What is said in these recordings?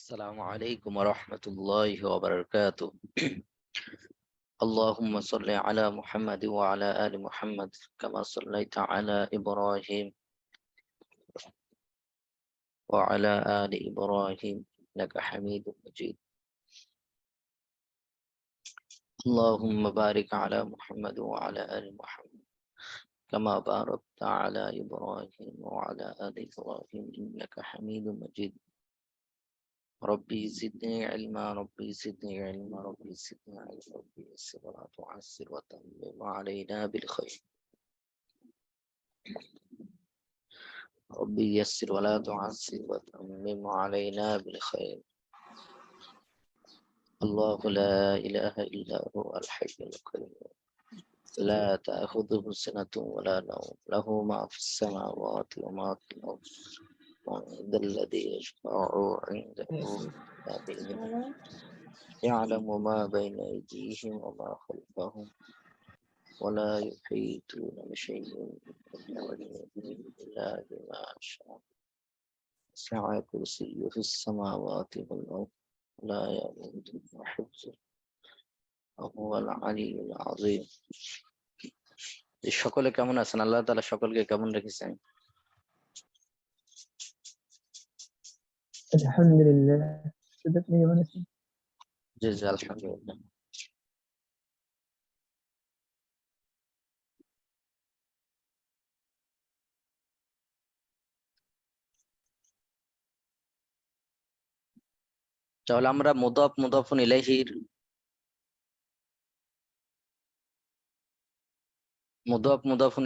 السلام عليكم ورحمة الله وبركاته. اللهم صل على محمد وعلى آل محمد كما صليت على إبراهيم وعلى آل إبراهيم إنك حميد مجيد. اللهم بارك على محمد وعلى آل محمد كما باركت على إبراهيم وعلى آل إبراهيم إنك حميد مجيد. ربي زدني علما ربي زدني علما ربي زدني علما ربي يسر ولا تعسر وتمم علينا بالخير. ربي يسر ولا تعسر وتمم علينا بالخير. الله لا إله إلا هو الحي القيوم لا تأخذه سنة ولا نوم له ما في السماوات وما في الأرض. من ذا الذي يشفع عنده إلا بإذنه يعلم ما بين أيديهم وما خلفهم ولا يحيطون بشيء من علمه إلا بما شاء. وسع كرسيه في السماوات والأرض لا يؤوده حفظه وهو العلي العظيم. সকলে কেমন আছেন? আল্লাহ তাআলা সকলকে কেমন রেখেছেন? আলহামদুলিল্লাহ। আপনি কেমন আছেন? জি জি আলহামদুলিল্লাহ। তাহলে আমরা মুদাফ মুদাফুন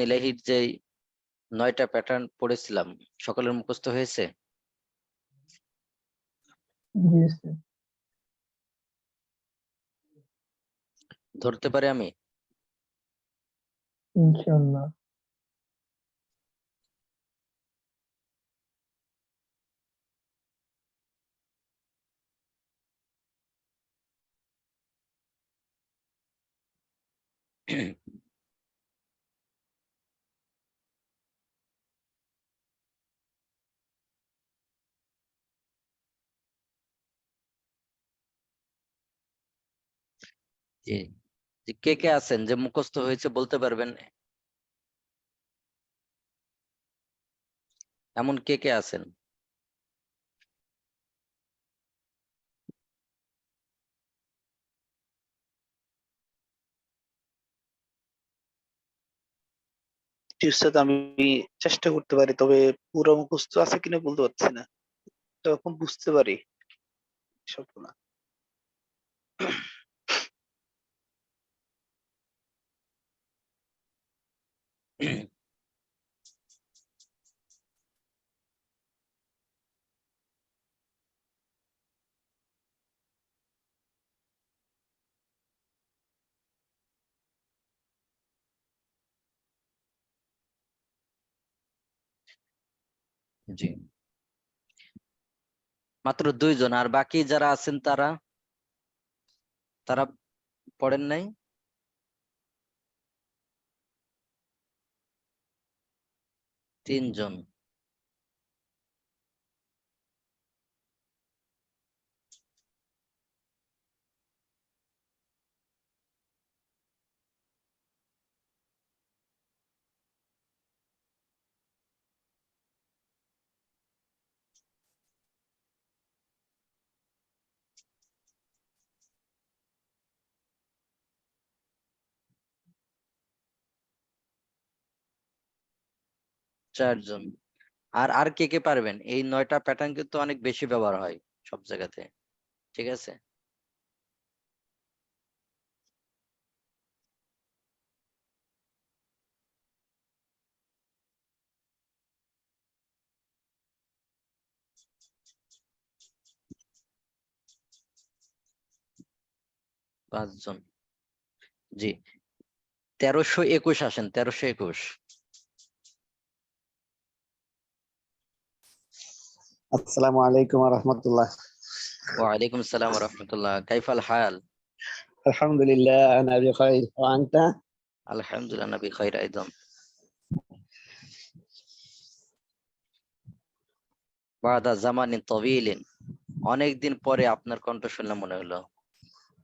ইলাইহির যে 9টা প্যাটার্ন পড়েছিলাম, সকলের মুখস্থ হয়েছে? জি স্যার। ধরতে পারি আমি? ইনশাআল্লাহ। জি, কে কে আছেন যে মুখস্থ হয়েছে বলতে পারবেন? এমন কে কে আছেন? উস্তাদ, আমি চেষ্টা করতে পারি, তবে পুরো মুখস্থ আছে কিনা বলতে পারছি না। তখন বুঝতে পারি সব না। জি, মাত্র 2 জন, আর বাকি যারা আছেন তারা পড়েন নাই? তিনজন। চারজন। আর আর কে কে পারবেন? এই 9টা প্যাটার্ন কিন্তু অনেক বেশি ব্যবহার হয় সব জায়গাতে, ঠিক আছে? পাঁচজন। জি, 1321 আসেন, 1321। আসসালামু আলাইকুম ওয়া রাহমাতুল্লাহ। ওয়ালাইকুম আসসালাম ওয়া রাহমাতুল্লাহ। কাইফাল হাল? আলহামদুলিল্লাহ, আনা বিখাইর ওয়া আনতা? আলহামদুলিল্লাহ না বিখাইর আইদান। বাদা জামানিন তাওয়িলিন। অনেকদিন পরে আপনার কণ্ঠ শুনলাম মনে হলো।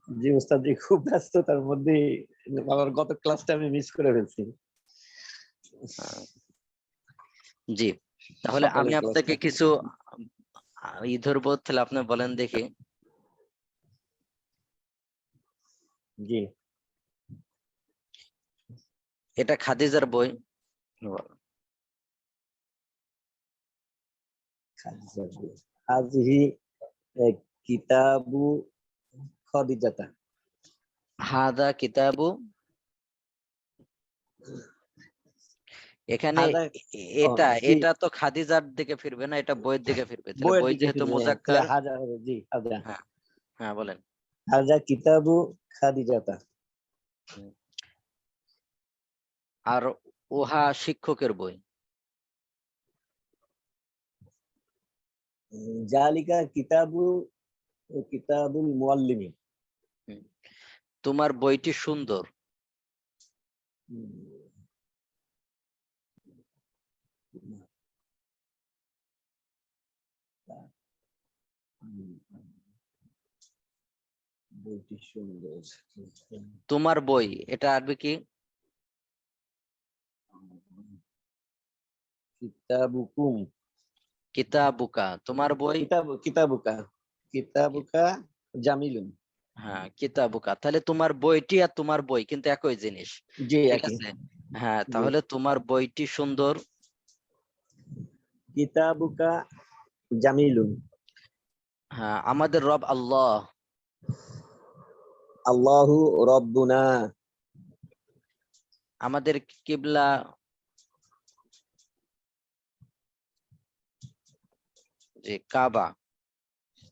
জি উস্তাদ জি, খুব ব্যস্ততার মধ্যে আমার গত ক্লাসটা আমি মিস করে ফেলছি। জি, তাহলে আমি সকালের আপনাকে ক্লাসটা। কিছু ধরবো, তাহলে আপনি বলেন দেখি। জি এটা খাদিজার বই। হাযিহি কিতাবু খাদিজাতা। হাদা কিতাবু, এখানে হাদা এটা জি, এটা তো খাদিজার দিকে ফিরবে না, এটা বইয়ের দিকে ফিরবে। তাহলে বইয়ের বই দিকে যেহেতু ফিরবে, তাহলে মুজাক্কার। হাজা হবে। জি হাজা। হ্যাঁ হ্যাঁ বলেন। হাজা কিতাবু খাদিজাতা। হুম। আর উহা শিক্ষকের বই। জালিকা কিতাবুল মুআল্লিমিন। হুম। তোমার বইটি সুন্দর। বইটি সুন্দর। তোমার বই, এটা আরবি কি? কিতাবুকুম। কিতাবুকা, তোমার বই। কিতাবুকা জামিলুন। হ্যাঁ কিতাবুকা, তাহলে তোমার বইটি আর তোমার বই কিন্তু একই জিনিস। জি ঠিক একই। আছে। হ্যাঁ, জি। তাহলে তোমার বইটি সুন্দর। কিতাবুকা জামিলুন। হ্যাঁ, আমাদের রব আল্লাহ। আল্লাহু রাব্বুনা। আমাদের কিবলা যে কাবা,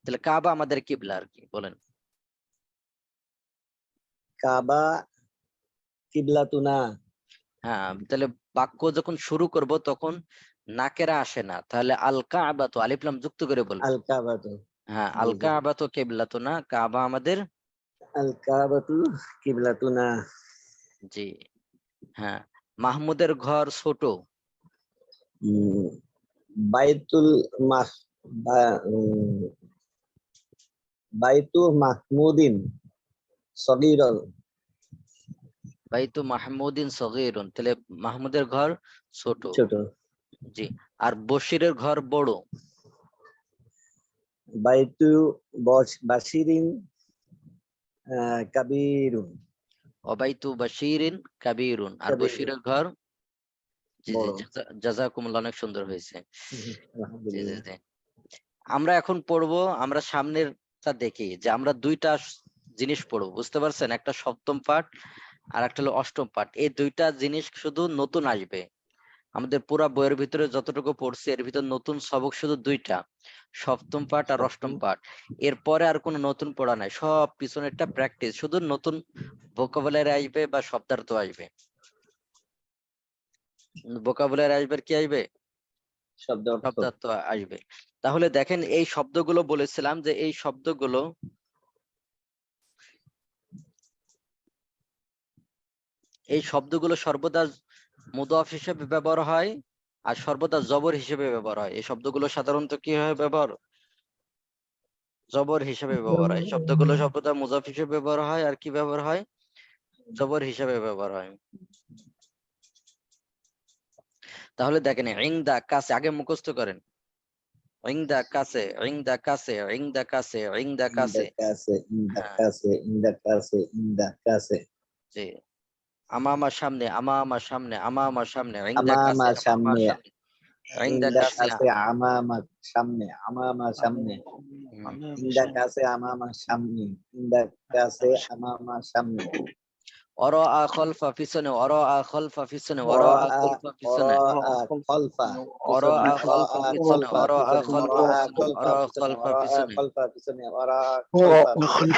তাহলে কাবা আমাদের কিবলা আর কি, বলেন। কাবা কিবলাতুনা। হ্যাঁ, তাহলে বাক্য যখন শুরু করব তখন নাকেরা আসে না, তাহলে আল কাবা তো আলিফ লাম যুক্ত করে বলবো। আল কাবাতু। হ্যাঁ, জি আল জি। কাবা তো কিবলা তো না, কাবা আমাদের। আল কাবাতু কিবলাতুনা। জি। হ্যাঁ, মাহমুদের ঘর ছোট। বাইতুল মাহ বাইতু মাহমুদিন সগীরন। বাইতু মাহমুদিন সগীরুন, তাহলে মাহমুদের ঘর ছোট। ছোট। জি। আর বশিরের ঘর বড়। বাইতু বাশিরিন কাবীরুন। অবাইতু বাশিরিন কাবীরুন, আর কাবীরুন বশিরের ঘর। জি জি, বড়। জাযাকুমুল্লাহ, অনেক সুন্দর হয়েছে। জি জি আলহামদুলিল্লাহ। জি। আমরা এখন পড়বো, আমরা সামনেরটা দেখি যে আমরা দুইটা জিনিস পড়বো, বুঝতে পারছেন? একটা সপ্তম পাঠ আর একটা হলো অষ্টম পাঠ। এই দুইটা জিনিস শুধু নতুন আসবে আমাদের পুরা বইয়ের ভিতরে, যতটুকু পড়ছি এর ভিতর নতুন সবক শুধু দুইটা, সপ্তম পাঠ আর অষ্টম পাঠ। এরপরে আর কোনো নতুন পড়া নাই, সব পিছনেরটা প্র্যাকটিস, শুধু নতুন ভোকাবুলারি আসবে বা শব্দার্থ আসবে। ভোকাবুলারি আসবে আর কি আসবে? শব্দ অর্থ। শব্দার্থ আসবে। তাহলে দেখেন, এই শব্দগুলো বলেছিলাম যে এই শব্দগুলো সর্বদা মুদাফ হিসেবে ব্যবহার হয় আর সর্বদা জবর হিসেবে ব্যবহার হয়। এই শব্দগুলো সাধারণত কি হয় ব্যবহার? জবর হিসেবে ব্যবহার হয়। এই শব্দগুলো সর্বদা মুদাফ হিসেবে ব্যবহার হয় আর কি ব্যবহার হয়? জবর হিসেবে ব্যবহার হয়। তাহলে দেখেন, ইনদা কাছে, আগে মুখস্থ করেন। ইনদা কাছে, ইনদা কাছে, ইনদা কাছে, ইনদা কাছে। হ্যাঁ ইন্দা কাছে। জি। আমামার সামনে, আমামার সামনে, আমামার সামনে, ইনদা কাছে, আমামা আমামার সামনে। সামনে, ইনদা ইন্দা কাছে। কাছে আমামা সামনে। আমামা সামনে। ইন্দা কাছে আমামা সামনে। ইন্দা কাছে আমামা সামনে। অরা খলফা পিছনে, অরা খলফা পিছনে, অরা ওরাআ খলফা পিছনে, ওরাআ খলফা অরা পিছনে। খলফা ওরাআ পিছনে, খলফা অরা পিছনে। খলফা ওরাআ পিছনে, খলফা অরা পিছনে। খলফা ওরাআ পিছনে। খলফা পিছনে। ওরাআ খলফা পিছনে।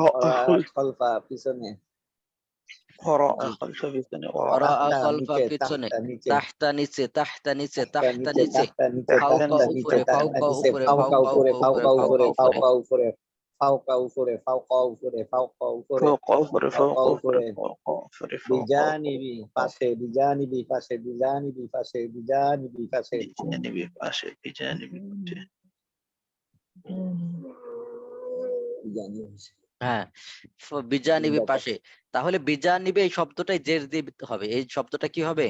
ওরাআ খলফা পিছনে। জি। অরা তাহতা খলফা নিচে। পিছনে, তাহতা নিচে। তাহতা নিচে, তাহতা নিচে, তাহতা তাহতা নিচে। নিচে, তাহতা নিচে। ফাওকা তাহতা নিচে। উপরে, তাহতা ফাওকা নিচে। উপরে, ফাওকা ফাওকা উপরে। উপরে, ফাওকা ফাওকা উপরে। উপরে। ফাওকা উপরে। ফাওকা উপরে। ফাওকা উপরে। ফাওকা উপরে। ফাওকা উপরে। বিজানিবি পাশে। বিজানিবি পাশে। বিজানিবি পাশে। বিজানিবি পাশে। হ্যাঁ, বিজানিবি পাশে। তাহলে বিজানিবি এই শব্দটাই জের দিয়ে হবে। এই শব্দটা কি হবে?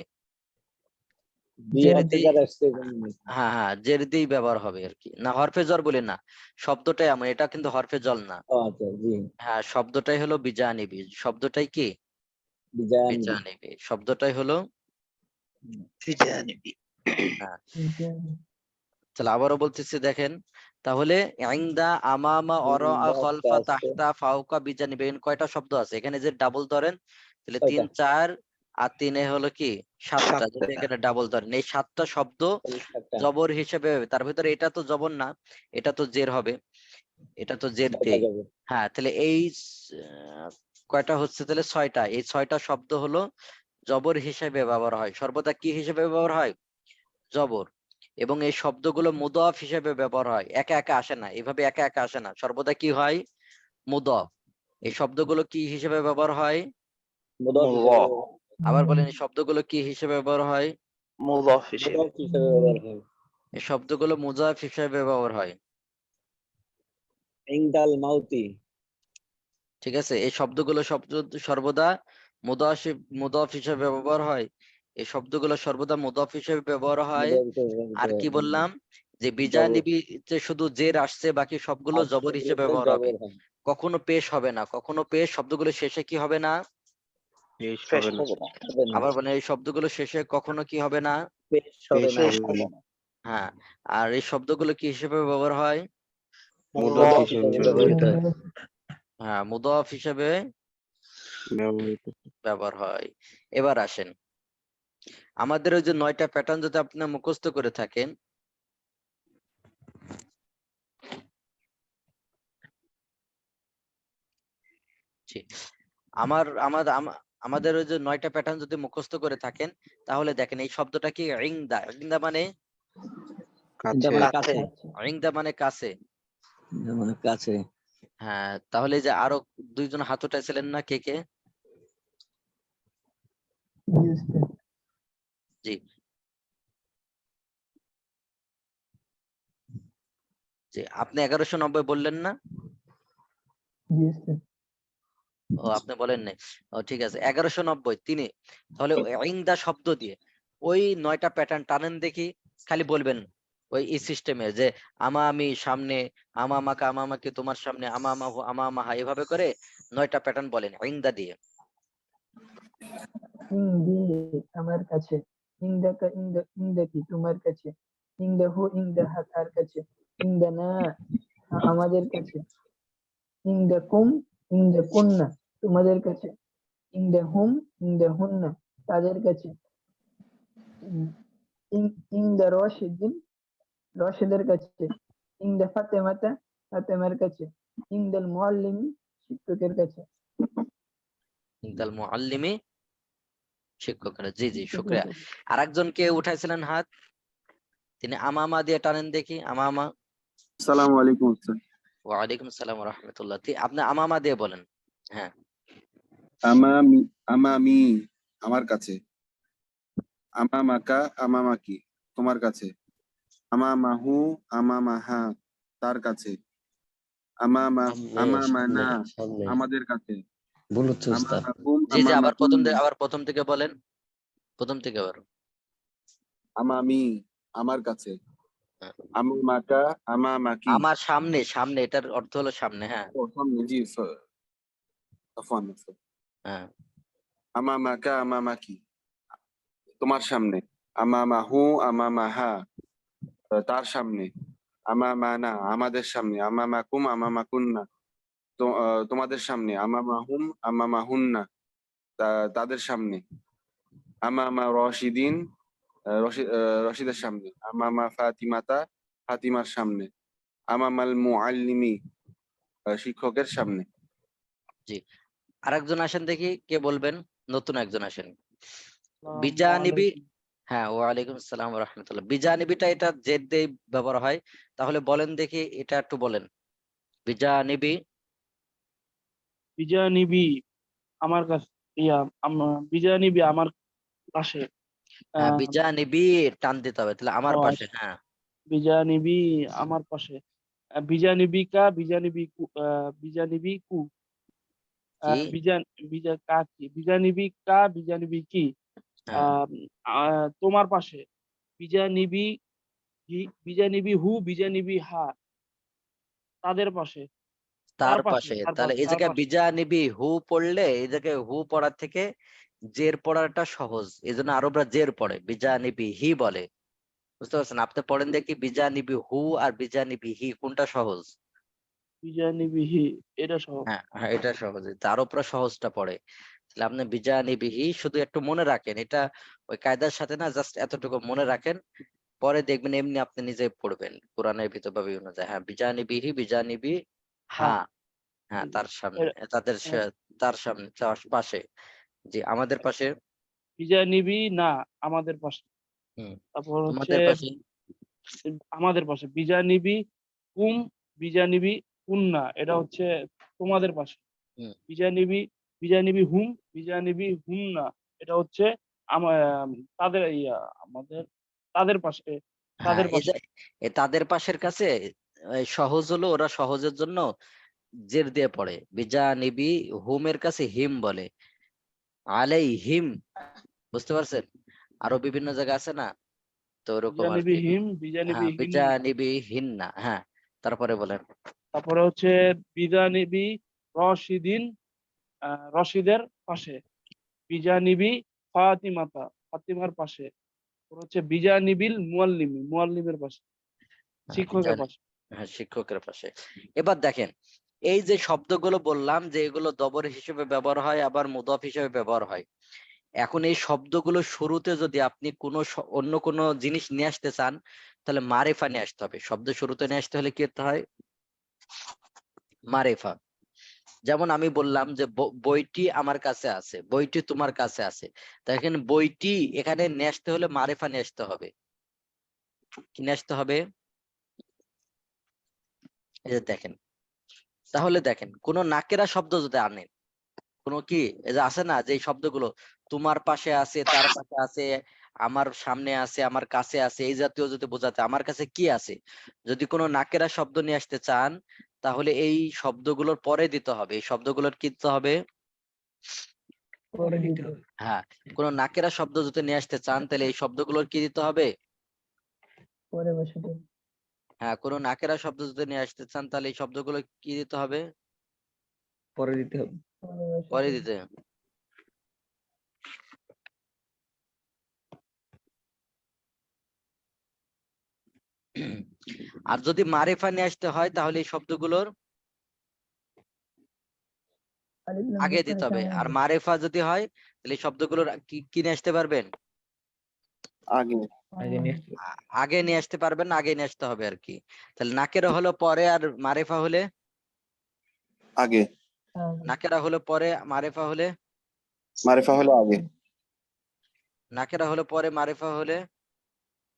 হ্যাঁ হ্যাঁ, জের দিয়েই ব্যবহার হবে আর কি, না হরফে জর বলে না, শব্দটাই এমন, এটা কিন্তু হরফে জল না। হ্যাঁ, শব্দটাই হলো বিজানিবি, শব্দটাই কি বিজানিবি, শব্দটাই হলো বিজানিবি। হ্যাঁ। তাহলে আবারও বলতেছি দেখেন, তাহলে ইনদা, আমামা, ওরা, খলফা, তাহতা, ফাওকা, বিজানিবি, কয়টা শব্দ আছে এখানে? যে ডাবল ধরেন তাহলে 3, 4 আর 3 হলো কি 7টা, যদি এখানে ডাবল ধরেন এই 7টা শব্দ জবর হিসেবে হবে। তার ভিতরে এটা তো জবর না, এটা তো জের হবে, এটা তো জের দেই। হ্যাঁ, তাহলে এই কয়টা হচ্ছে? তাহলে 6টা। এই 6টা শব্দ হলো জবর হিসেবে ব্যবহার হয়, সর্বদা কি হিসেবে ব্যবহার হয়? জবর। এবং এই শব্দগুলো মুদাফ হিসেবে ব্যবহার হয়, একা একা আসে না, এভাবে একা একা আসে না, সর্বদা কি হয়? মুদাফ। এই শব্দগুলো কি হিসেবে ব্যবহার হয়? আবার বলেন, এই শব্দগুলো কি হিসেবে ব্যবহার হয়? মুদাফ হিসেবে। এই শব্দগুলো মুজাফ হিসেবে ব্যবহার হয়। ইনদাল মাউতি। ঠিক আছে, এই শব্দগুলো সর্বদা মুদাফ হিসেবে ব্যবহার হয়। এই শব্দগুলো সর্বদা মুদাফ হিসেবে ব্যবহার হয়। আর কি বললাম? যে বিজানিবি শুধু জের আসছে, বাকি সবগুলো জবর হিসেবে ব্যবহার হবে, কখনো পেশ হবে না, কখনো পেশ শব্দগুলো শেষে কি হবে না? আবার মানে এই শব্দগুলো শেষে কখনো কি হবে না? হ্যাঁ, আর এই শব্দগুলো কি হিসেবে ব্যবহার হয়? হ্যাঁ, মুদাফ হিসেবে ব্যবহার হয়। এবার আসেন, আমাদের ওই যে 9টা প্যাটার্ন যদি আপনি মুখস্থ করে থাকেন, আমাদের ওই যে 9টা প্যাটার্ন যদি মুখস্থ করে থাকেন, তাহলে দেখেন এই শব্দটা কি? ইনদা। ইনদা মানে ইনদা মানে কাছে। কাছে। হ্যাঁ, তাহলে যে আরো 2জন হাত উঠাইছিলেন না, কে কে? জি জি, আপনি 1190 বললেন না? ও, আপনি বলেন নাই। ও ঠিক আছে, 1190 তিনি। তাহলে ইনদা শব্দ দিয়ে ওই 9টা প্যাটার্ন টানেন দেখি, খালি বলবেন ওই সিস্টেমে যে আমি সামনে, আমামাকা আমামাকে তোমার সামনে, আমামাহু আমামাহা, এভাবে করে 9টা প্যাটার্ন বলেন ইনদা দিয়ে। ইনদি আমার কাছে, ইনদাকা ইনদাকি তোমার কাছে, ইনদাহু ইনদাহা তার কাছে, ইনদানা আমাদের কাছে, ইনদাকুম ইনদাকুন্না তোমাদের কাছে, ইনদাহুম ইনদাহুন্না তাদের কাছে, ইনদা রশিদিন রশিদের কাছে, ইনদা ফাতেমাতা ফাতেমার কাছে, ইনদাল মুআল্লিমি শিক্ষকের কাছে। ইনদাল মুআল্লিমি শিক্ষকের। জি জি, শুকরিয়া। আরেকজন কে উঠাইছিলেন হাত? তিনি আমামা দিয়ে টানেন দেখি, আমামা। আসসালামু আলাইকুম স্যার। ওয়া আলাইকুম আসসালাম ওয়া রাহমাতুল্লাহ। আপনি আমামা দিয়ে বলেন। হ্যাঁ, আমামি আমামি আমার কাছে, আমামাকা আমামাকি তোমার কাছে, আমামাহু আমামাহা তার কাছে, আমামানা আমাদের কাছে, আমামাকুম জি জি, আবার আমামাকুন্না। প্রথম থেকে বলেন, প্রথম থেকে আবার। আমামি আমার কাছে, হ্যাঁ। আমামাকা আমামাকি আমার সামনে, সামনে এটার অর্থ হলো সামনে। হ্যাঁ ও সামনে, জি আফওয়ান স্যার। হ্যাঁ, আমামাকা আমামাকি তোমার সামনে, আমামাহু আমামাহা তার সামনে, আমামানা আমাদের সামনে, আমামাকুম আমামাকুন্না তোমাদের সামনে, আমামাহুম আমামাহুন্না তাদের সামনে, আমামা রশিদিন রশিদের সামনে, আমামা ফাতিমাতা ফাতিমার সামনে, আমামাল মুআল্লিমি শিক্ষকের সামনে। জি। আরেকজন আসেন দেখি, কে বলবেন? নতুন একজন আসেন। বিজানিবি। হ্যাঁ, ওয়ালাইকুম আসসালাম ওয়া রাহমাতুল্লাহ। বিজানিবিটা এটা জেদ দিয়ে ব্যবহার হয়, তাহলে বলেন দেখি, এটা একটু বলেন। বিজানিবি। বিজানিবি আমার কাছে, বিজানিবি আমার পাশে। হ্যাঁ, বিজানিবি টান দিতে হবে, তাহলে আমার পাশে। হ্যাঁ, বিজানিবি আমার পাশে, বিজানিবিকা বিজানিবিকু বিজানিবিকু কি? বিজানিবিকা বিজানিবিকি হ্যাঁ, তোমার পাশে। বিজানিবি বিজানিবি হু বিজানিবি হা তাদের পাশে। তার পাশে। তার তাহলে পাশে এই তার জায়গায় পাশে। বিজা নিবি হু পড়লে এই জায়গায় হু পড়ার থেকে জের পড়াটা সহজ, এই জন্য আরবরা জের পড়ে, বিজা নিবি হি বলে। বুঝতে পারছেন? আপনি পড়েন দেখি বিজা নিবি হু আর বিজা নিবি হি কোনটা সহজ? বিজানিবি হি এটা সহ। হ্যাঁ হ্যাঁ, এটা সহজ। তার উপরে সহজটা পড়ে। তাহলে আপনি বিজা নিবি হি শুধু একটু মনে রাখেন, এটা ওই কায়দার সাথে না, জাস্ট এতটুকু মনে রাখেন, পরে দেখবেন এমনি আপনি নিজে পড়বেন কোরআনের ভিতর বা বিভিন্ন জায়গায়। হ্যাঁ, বিজা নিবি হি বিজা নিবি হা। হ্যাঁ হ্যাঁ, তার সামনে, এ- তাদের এ- তার সামনে, তার পাশে, জি আমাদের পাশে। বিজানিবি না আমাদের পাশে। হুম, তারপর হচ্ছে তোমাদের পাশে। আমাদের পাশে। বিজানিবি কুম বিজানিবি কুন্না এটা হচ্ছে তোমাদের পাশে। হুম, বিজানিবি বিজানিবি হুম বিজানিবি হুন্না এটা হচ্ছে আমার তাদের আমাদের তাদের পাশে হ্যাঁ, তাদের এই যে পাশে। তাদের পাশের কাছে সহজ হলো, ওরা সহজের জন্য জের দিয়ে পড়ে। বিজা নিবি হুমের কাছে হিম বলে, আলাই হিম। বুঝতে পারছেন? আরো বিভিন্ন জায়গা আছে না, তো ওরকম আর বিজানিবি কি। হিম বিজানিবি হ্যাঁ, বিজা হিন্না। নিবি হিন্না। হ্যাঁ, তারপরে বলেন। তারপরে হচ্ছে বিজানিবি রশিদিন রশিদের পাশে। বিজানিবি ফাতিমাতা ফাতিমার পাশে। তারপর হচ্ছে বিজানিবিল মুয়াল্লিমি মুয়াল্লিমের পাশে, হ্যাঁ, শিক্ষকের পাশে। হ্যাঁ, শিক্ষকের পাশে। এবার দেখেন, এই যে শব্দগুলো বললাম যে এগুলো দবর হিসেবে ব্যবহার হয়, আবার মুদফ হিসেবে ব্যবহার হয়। এখন এই শব্দগুলো শুরুতে যদি আপনি কোনো অন্য কোনো জিনিস নিয়ে আসতে চান, তাহলে মারেফা নিয়ে আসতে হবে। শব্দ শুরুতে নিয়ে আসতে হলে কি করতে হয়? মারেফা। যেমন আমি বললাম যে বইটি আমার কাছে আছে, বইটি তোমার কাছে আছে। দেখেন বইটি এখানে নিয়ে আসতে হলে মারেফা নিয়ে আসতে হবে। কি নিয়ে আসতে হবে? এই যে দেখেন, তাহলে দেখেন কোন নাকেরা শব্দ যদি আনেন, কোন কি এই যে আছে না যে এই শব্দগুলো তোমার পাশে আছে, তার পাশে আছে, আমার সামনে আছে, আমার কাছে আছে, এই জাতীয় যদি বোঝাতে আমার কাছে কি আছে, যদি কোনো নাকেরা শব্দ নিয়ে আসতে চান, তাহলে এই শব্দগুলোর পরে দিতে হবে। এই শব্দগুলোর কি দিতে হবে? পরে দিতে হবে। হ্যাঁ, কোন নাকেরা শব্দ যদি নিয়ে আসতে চান, তাহলে এই শব্দগুলোর কি দিতে হবে? পরে বসাতে হবে। হ্যাঁ, কোন নাকেরা শব্দ যদি নিয়ে আসতে চান, তাহলে এই শব্দগুলো কি দিতে হবে? পরে দিতে হবে। পরে বসাতে পরে হবে। দিতে হবে। আর যদি মারেফা নিয়ে আসতে হয়, তাহলে এই শব্দগুলোর আলিফ লাম আগে মিম দিতে পরে হবে। সামনে আর হবে। মারেফা যদি হয়, তাহলে এই শব্দগুলোর কি নিয়ে আসতে পারবেন? আগে আগে নেক্সট আগে নিয়ে আসতে পারবেন না, আগে নিয়ে আসতে হবে আর কি। তাহলে নাকেরা হলো পরে, আর মারেফা হলে, আগে আগে। নাকেরা হলো পরে, মারেফা হলে, মারিফা হলে আগে, নাকেরা হলো পরে, মারেফা হলে।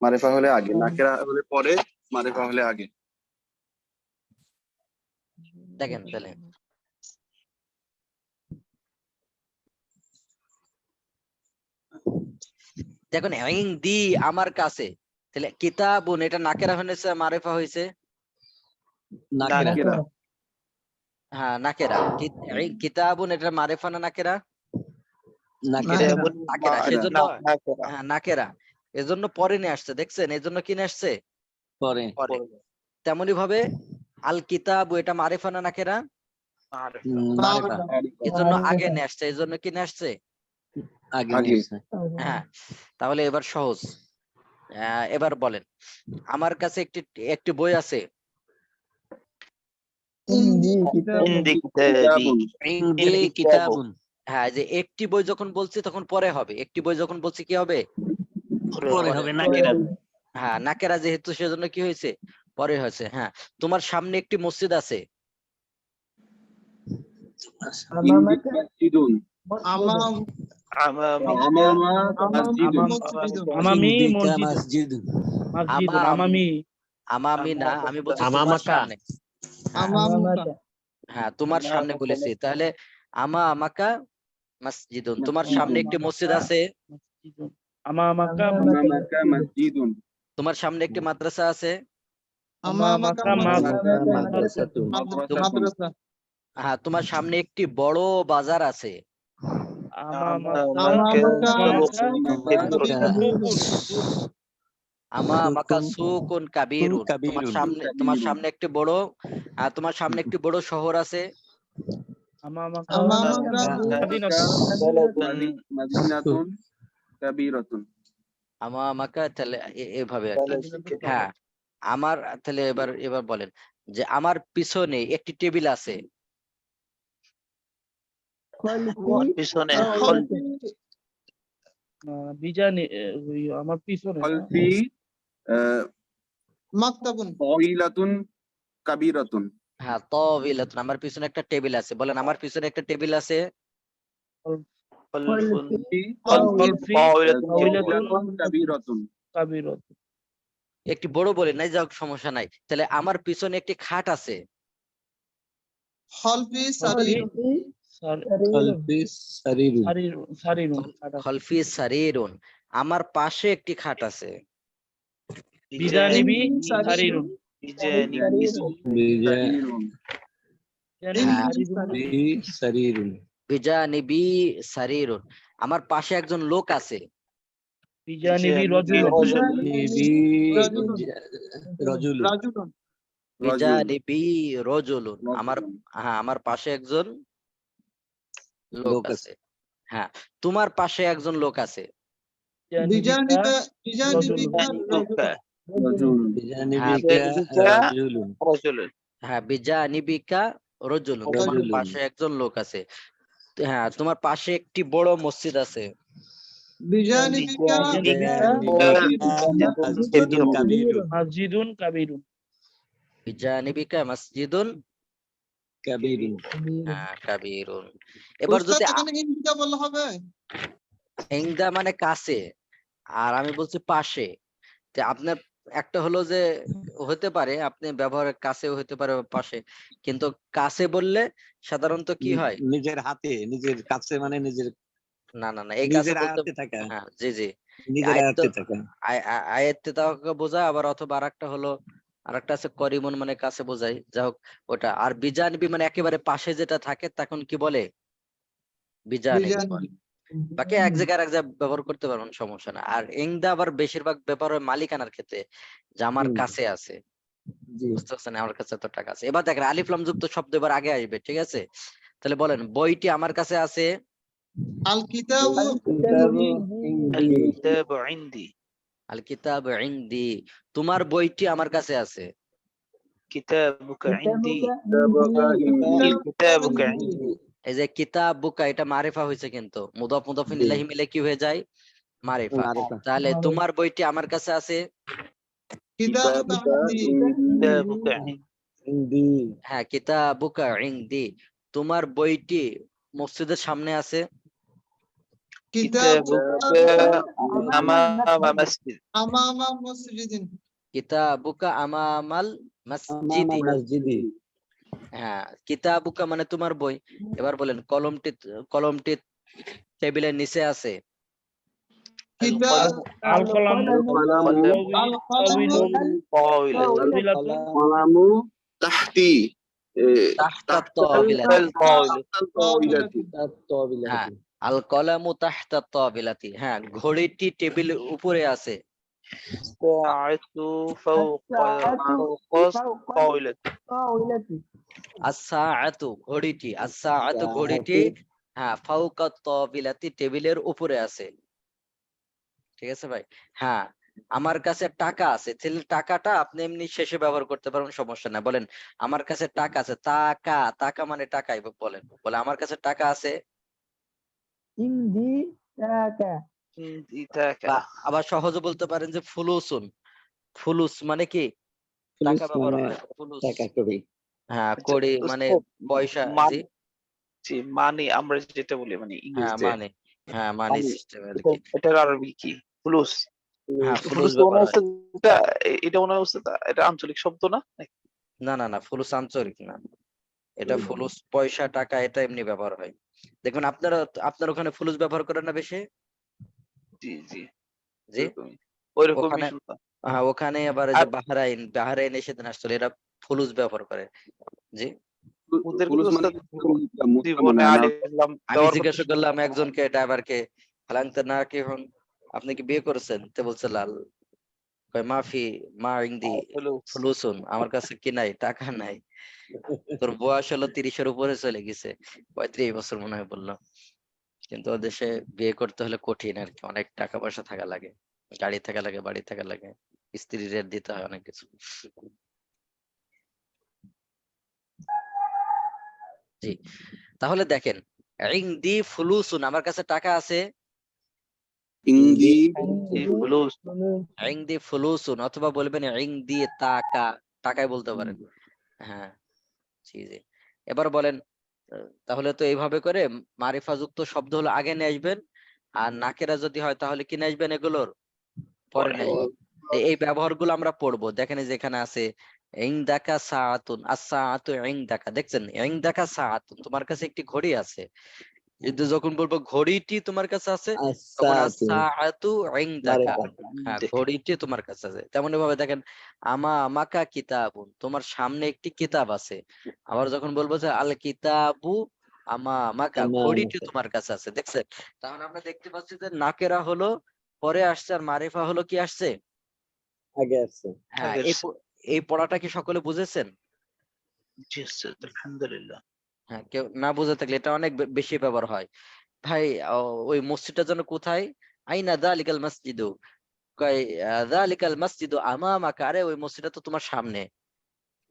মারিফা হলে আগে, নাকেরা হলে পরে, মারিফা হলে আগে। দেখেন তাহলে দেখুন, দি আমার কাছে, তাহলে কিতাবুন এটা নাকেরা হয়েছে, মারেফা হয়েছে। নাকেরা। নাকেরা, হ্যাঁ, নাকেরা। কিতাবুন এটা মারেফা না নাকেরা? নাকেরা। নাকেরা, সেজন্য নাকেরা। হ্যাঁ নাকেরা, এজন্য পরে নিয়ে আসছে। দেখছেন এজন্য কি নিয়ে আসছে? পরে। পরে। তেমনি ভাবে আল কিতাবু এটা মারেফা না নাকেরা? মারিফা। এজন্য আগে মারিফা। নিয়ে আসছে, এজন্য কি নিয়ে আসছে? আগে আগে। নেক্সট আগে। হ্যাঁ, তাহলে এবার সহজ। এবার বলেন, আমার কাছে একটি একটি বই আছে। ইন্দি কিতাবুন। ইন্দি কিতাবুন, ইনদি কিতাবুন। কিতাবুন। হ্যাঁ, যে একটি বই যখন বলছি তখন পরে হবে, একটি বই যখন বলছি কি হবে? পরে হবে পরে নাকেরা। হবে। হ্যাঁ, নাকেরা যেহেতু সেজন্য কি হয়েছে? পরে হয়েছে। হ্যাঁ, তোমার সামনে একটি মসজিদ আছে। আমামাকা মসজিদুন, মসজিদুন। আমামা মসজিদুন, আমামি ইন্দিকা মসজিদুন মসজিদুন। মসজিদুন আমাম আমামি আমামি না, আমি বলছি তোমার আমামাকা। সামনে। হ্যাঁ, আমামাকা হ্যাঁ, তোমার সামনে বলেছি। তাহলে আমাকা মসজিদুন, তোমার সামনে একটি মসজিদ আছে। মসজিদুন আমামাকা আমামাকা আমামাকা মসজিদুন। মসজিদুন, তোমার সামনে একটি মাদ্রাসা আছে। আমামাকা মাদ্রাসাতুন। মাদ্রাসাতুন। মাদ্রাসা। তোমার সামনে একটি বড় বাজার আছে। আমামাকা সুকুন কাবীরুন। তোমার সামনে একটি বড় শহর আছে। মাদিনাতুন কাবীরাতুন। আমামাকা, তাহলে এভাবে আর কি। হ্যাঁ, আমার তাহলে এবার বলেন যে আমার পিছনে একটি টেবিল আছে। আমার পিছনে বিজানি আমার পিছনে খলফি মাকতাবুন তাওইলাতুন কাবীরাতুন। হ্যাঁ, তাওইলাতুন, আমার পিছনে একটা টেবিল আছে। বলেন আমার পিছনে একটা টেবিল আছে। কাবীরাতুন। একটি বড় বলে নাই, যাক সমস্যা নাই। তাহলে আমার পিছনে একটি খাট আছে। খলফি সারিরুন, আমার পাশে একটি খাট আছে। বিজানিবি সারিরুন। বিজানিবি সারিরুন, আমার পাশে একজন লোক আছে। বিজানিবি বিজানিবি রজুলুন, আমার পাশে একজন লোক আছে। হ্যাঁ, তোমার পাশে একজন লোক আছে। হ্যাঁ, বিজানিবিকা রজুলুন, তোমার পাশে একজন লোক আছে। হ্যাঁ, তোমার পাশে একটি বড় মসজিদ আছে। মসজিদুন কাবীরুন। বিজানিবিকা মসজিদুন কাবীরুন। এবার যদি ইনদা মানে কাছে, আর আমি বলছি পাশে। তো আপনার একটা হলো যে হতে পারে আপনি ব্যবহারের কাছেও হতে পারে পাশে, কিন্তু কাছে বললে সাধারণত কি হয়? নিজের হাতে, নিজের কাছে মানে নিজের, না, এই কাছে বলতে হ্যাঁ, জি আয়াতে তাকে বোঝায়। আবার অথবা আরেকটা আছে করিমন মানে কাছে বোঝায়। যাই হোক ওটা। আর বিজানবি মানে একেবারে পাশে যেটা থাকে তখন কি বলে? বিজানবি বলে। বাকি এক জায়গায় ব্যবহার করতে পারবেন, সমস্যা না। আর ইংদা আবার বেশিরভাগ ব্যবহার হয় মালিকানার ক্ষেত্রে, যে আমার কাছে আছে। বুঝতে পারছেন? আমার কাছে এত টাকা আছে। এবার দেখেন আলিফ লাম যুক্ত শব্দ এবার আগে আসবে, ঠিক আছে? তাহলে বলেন বইটি আমার কাছে আছে। আল কিতাবু ইনদি। তোমার বইটি আমার কাছে আছে। এই যে কিতাবুকা, এটা মারিফা হয়েছে, কিন্তু মুদাফ মুদাফিন ইলাইহি মিলে কি হয়ে যায়? মারিফা। তাহলে তোমার বইটি আমার কাছে আছে। হ্যাঁ, কিতাবুকা ইনদি। তোমার বইটি মসজিদের সামনে আছে। কিতাবুকা আমামাল মসজিদি। হ্যাঁ, কিতাবুকা মানে তোমার বই। এবার বলেন কলমটি টেবিলের নিচে আছে। আল কলামু তাহতা তাবিলাতি। হ্যাঁ, ঘড়িটি টেবিলের উপরে আছে। আস-সাআতু ঘড়িটি, আস-সাআতু ঘড়িটি হ্যাঁ ফাওকা তাবিলাতি টেবিলের উপরে আছে। ঠিক আছে ভাই? হ্যাঁ, আমার কাছে টাকা আছে। তাহলে টাকাটা আপনি এমনি শেষে ব্যবহার করতে পারবেন, সমস্যা নাই। বলেন আমার কাছে টাকা আছে। টাকা মানে টাকাই। বলে আমার কাছে টাকা আছে। আবার সহজে বলতে পারেন যে ফুলুসুন। ফুলুস মানে কি? টাকা ব্যবহার হয়। ফুলুস হ্যাঁ, কড়ি মানে পয়সা। জি, মানি আমরা যেটা বলি, মানে ইংরেজিতে মানি সিস্টেম আর কি। এটার আরবি কি? ফুলুস। হ্যাঁ, ফুলুস ব্যবহার হয়। এটা মনে হচ্ছে এটা আঞ্চলিক শব্দ না? না, ফুলুস আঞ্চলিক না। এটা ফুলুস পয়সা টাকা, এটা এমনি ব্যবহার হয়। দেখবেন আপনার ওখানে ফুলুস ব্যবহার করেন না বেশি? জি জি, ওইরকমই শুনতাম। হ্যাঁ, ওখানে আবার এই যে বাহরাইনে সেদিন আসছিল, এরা ফুলুস ব্যবহার করে। জি, ওদের ফুলুস মানে জীবনে মানে আলিফ লাম আমি ব্যবহার জিজ্ঞাসা করতে করলাম একজনকে, ড্রাইভারকে, হালাংতে না কি হন, আপনি কি বিয়ে করেছেন? তে বলছে লাল। কয় মাফি মা ইংদি ফুলুস। ফুলুসুন, আমার কাছে কি নাই, টাকা নাই। তোর বয়স হলো 30-এর উপরে চলে গেছে, 35 বছর মনে হয় বললো। কিন্তু ও দেশে বিয়ে করতে হলে কঠিন আর কি, অনেক টাকা পয়সা থাকা লাগে, গাড়ি থাকা লাগে, বাড়ি থাকা লাগে, স্ত্রীর রেট দিতে হয়, অনেক কিছু। জি, তাহলে দেখেন, ইংদি ফুলুসুন, আমার কাছে টাকা আছে, ইংদি ফুলুস। ইংদি ফুলুসুন, অথবা বলবেন ইংদি টাকা, টাকায় বলতে পারেন। হ্যাঁ, জি জি। এবার বলেন, তাহলে তো এইভাবে করে মারিফা যুক্ত শব্দ হলো আগে নিয়ে আসবেন, আর নাকেরা যদি হয় তাহলে কি নিয়ে আসবেন, এগুলোর পরে নিয়ে আসবেন। এই ব্যবহারগুলো আমরা পড়বো। দেখেন এই যে এখানে আছে ইনদাকা সাআতুন, আস-সাআতু ইনদাকা, দেখছেন ইনদাকা সাআতুন, তোমার কাছে একটি ঘড়ি আছে। কিন্তু যখন বলবো ঘড়িটি তোমার কাছে আছে, তখন আস-সাআতু আস-সাআতু ইনদাকা, মারিফা। হ্যাঁ ঘড়িটি তোমার কাছে আছে। তেমন ভাবে দেখেন আমাকা কিতাবুন, তোমার সামনে একটি কিতাব আছে। আবার যখন বলবো যে আল কিতাবু আমাকা, ঘড়িটি আমামাকা। তোমার কাছে আছে, দেখছেন? তাহলে আমরা দেখতে পাচ্ছি যে নাকেরা হলো পরে আসছে, আর মারিফা হলো কি আসছে, আগে আছে। হ্যাঁ। আগের এই পড়াটা কি সকলে বুঝেছেন? জি স্যার, আলহামদুলিল্লাহ। হ্যাঁ, কেউ না বুঝে থাকলে এটা অনেক বেশি ব্যবহার হয়। ভাই ওই মসজিদটা যেন কোথায়, আইনা যালিকাল মসজিদু, কয় যালিকাল মসজিদু আমামাকা, আরে ওই মসজিদটা তো তোমার সামনে,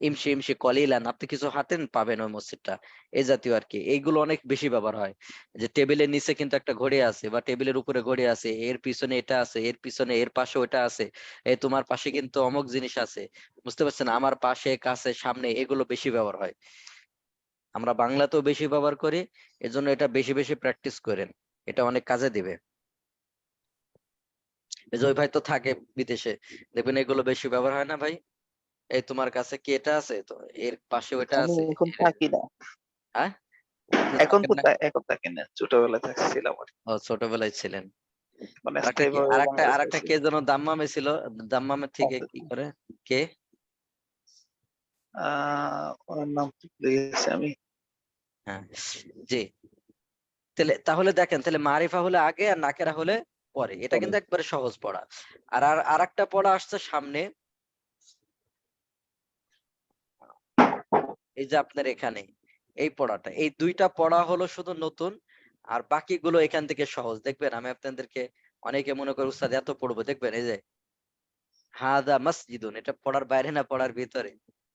ইমশি ইমশি কলিলান, আপনি কিছু হাঁটেন পাবেন ওই মসজিদটা, এই জাতীয় আর কি। এইগুলো অনেক বেশি ব্যবহার হয়। যে টেবিলের নিচে কিন্তু একটা ঘড়ি আছে, বা টেবিলের উপরে ঘড়ি আছে, এর পিছনে এটা আছে, এর পিছনে এর পাশে ওটা আছে, এই তোমার পাশে কিন্তু অমুক জিনিস আছে, বুঝতে পারছেন? আমার পাশে, কাছে, সামনে, এগুলো বেশি ব্যবহার হয়। আমরা বাংলাতেও বেশি ব্যবহার করি, এজন্য এটা বেশি বেশি প্র্যাকটিস করেন, এটা অনেক কাজে দিবে। এই যে ওই ভাই তো থাকে বিদেশে, দেখবেন এগুলো বেশি ব্যবহার হয় না ভাই। এই তোমার কাছে কি এটা আছে, তো এর পাশে ওটা আমি আছে। এখন থাকি না, হ্যাঁ, আপনি এখন থাকেন না? এখন থাকি না, ছোটবেলায় থাকছিলাম আর কি। ও, ছোটবেলায় ছিলেন। মানে আরেকটা কি, স্থায়ীভাবে বাংলাদেশে আরেকটা আছি। কে যেন দাম্মামে ছিল, দাম্মামের থেকে কি করে, কে? ওনার নাম তো ভুলে গেছি আমি। হ্যাঁ, জি। তাহলে দেখেন, তাহলে মারিফা হলে আগে আর নাকেরা হলে পরে, এটা কিন্তু একবারে সহজ পড়া। আর আরেকটা পড়া আসছে সামনে, এই যে আপনার এখানে এই পড়াটা, এই দুইটা পড়া হলো শুধু নতুন, আর বাকিগুলো এখান থেকে সহজ। দেখবেন আমি আপনাদেরকে, অনেকে মনে করে উস্তাদ এত পড়বো, দেখবেন এই যে হাদা মসজিদুন, এটা পড়ার বাইরে না পড়ার ভিতরে,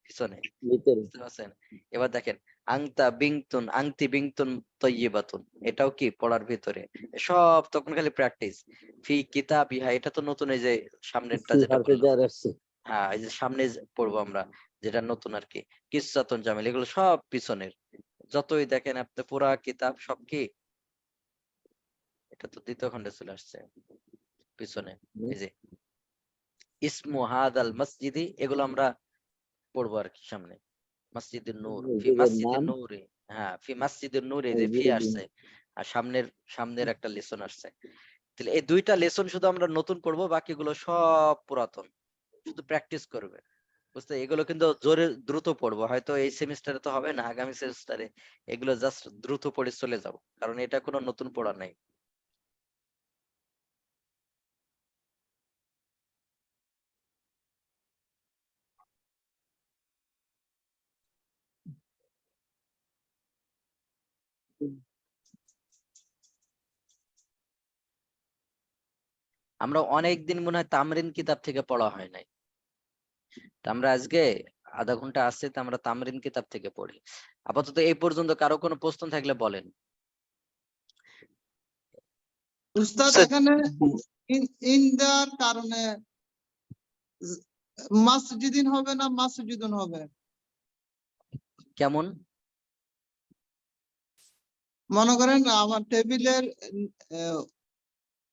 পিছনে, ভিতরে। বুঝতে পারছেন? এবার দেখেন আংতা বিংতুন, আংতি বিংতুন তয়্যিবাতুন, এটাও কি পড়ার ভিতরে। সব তখন খালি প্র্যাকটিস। ফি কিতাবিহা, এটা তো নতুন, এই যে সামনেরটা সি যেটা হারফে বললাম, জার আসছে। হ্যাঁ এই যে সামনে পড়বো আমরা, যেটা নতুন আর কি, কিসসাতুন জামিল, এগুলো সব পিছনের। যতই দেখেন আপনি পুরা কিতাব সব কি, এটা তো দ্বিতীয় খণ্ডে চলে আসছে পিছনে, এই যে ইসমু হাদাল মসজিদি, এগুলো আমরা পড়বো আর কি সামনে। মসজিদুন নূর, ফি মসজিদের মসজিদুন নাম, নূরে, হ্যাঁ ফি মসজিদুন নূরে, যে ফি মসজিদের আসছে, আর সামনের একটা লেসন আসছে। তাহলে এই দুইটা লেসন শুধু আমরা নতুন পড়বো, বাকিগুলো সব পুরাতন, শুধু প্র্যাকটিস করবে, বুঝতে? এগুলো কিন্তু জোরে দ্রুত পড়বো, হয়তো এই সেমিস্টারে তো হবে না, আগামী সেমিস্টারে এগুলো জাস্ট দ্রুত পড়ে চলে যাব, কারণ এটা কোনো নতুন পড়া নাই। আমরা অনেকদিন মনে হয় তামরিন কিতাব থেকে পড়া হয় নাই, তা আমরা আজকে আধা ঘন্টা আসছে, তো আমরা তামরিন কিতাব থেকে পড়ি। আপাতত এই পর্যন্ত কারো কোনো প্রশ্ন থাকলে বলেন। উস্তাদ স্যার, এখানে ইন্দার কারণে মাসজিদিন হবে না মাসজিদুন হবে? কেমন? মনে করেন আমার টেবিলের আহ,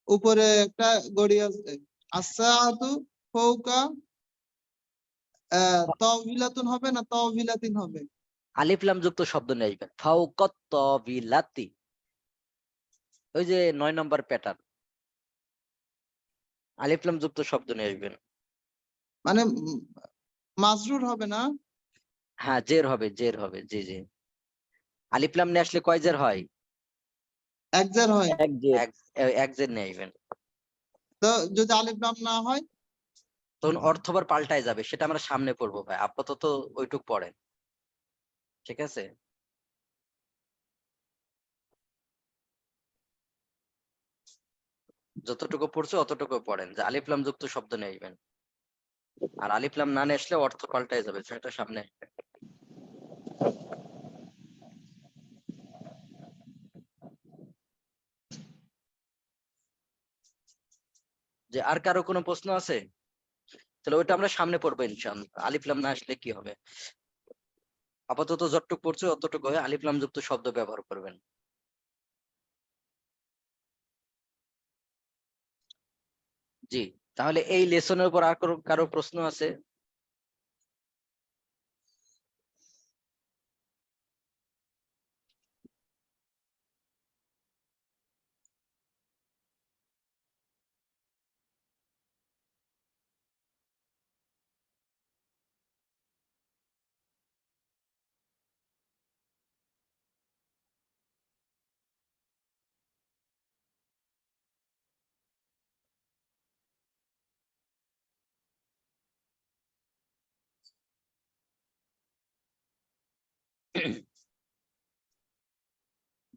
উপরে একটা গড়ি আছে, আসাতু ফৌকা তহবিলাতুন হবে না তহবিলাতিন হবে? আলিফ লাম যুক্ত শব্দ নিয়ে আসবেন, ফাওকাত তাবিলাতি, ওই যে 9 নম্বর প্যাটার্ন, আলিফ লাম যুক্ত শব্দ নিয়ে আসবেন। মানে মাজরুর হবে না? হ্যাঁ জের হবে, জের হবে, জি জি। আলিফ লাম নিয়ে আসলে কয় জের হয়? এক জের হয়। এক যে এক জের নিয়ে আসবেন। তো যদি আলিফ লাম না হয়? তখন অর্থবার পাল্টায় যাবে, সেটা আমরা সামনে পড়বো ভাই, আপাতত ওইটুক পড়েন, ঠিক আছে? যতটুকু পড়ছে অতটুকু পড়েন, যে আলিফ লাম যুক্ত শব্দ নিয়ে আসবেন। আর আলিফ লাম না নিয়ে আসলে অর্থ পাল্টায় যাবে, সেটা সামনে। যে আর কারো কোনো প্রশ্ন আছে? তাহলে ওইটা আমরা সামনে পড়বো ইনশাআল্লাহ, আলিফ লাম না আসলে কি হবে। আপাতত যতটুকু পড়ছে অতটুকু হয়ে আলিফ লাম যুক্ত শব্দ ব্যবহার করবেন। জি, তাহলে এই লেসনের উপর আর কারো প্রশ্ন আছে?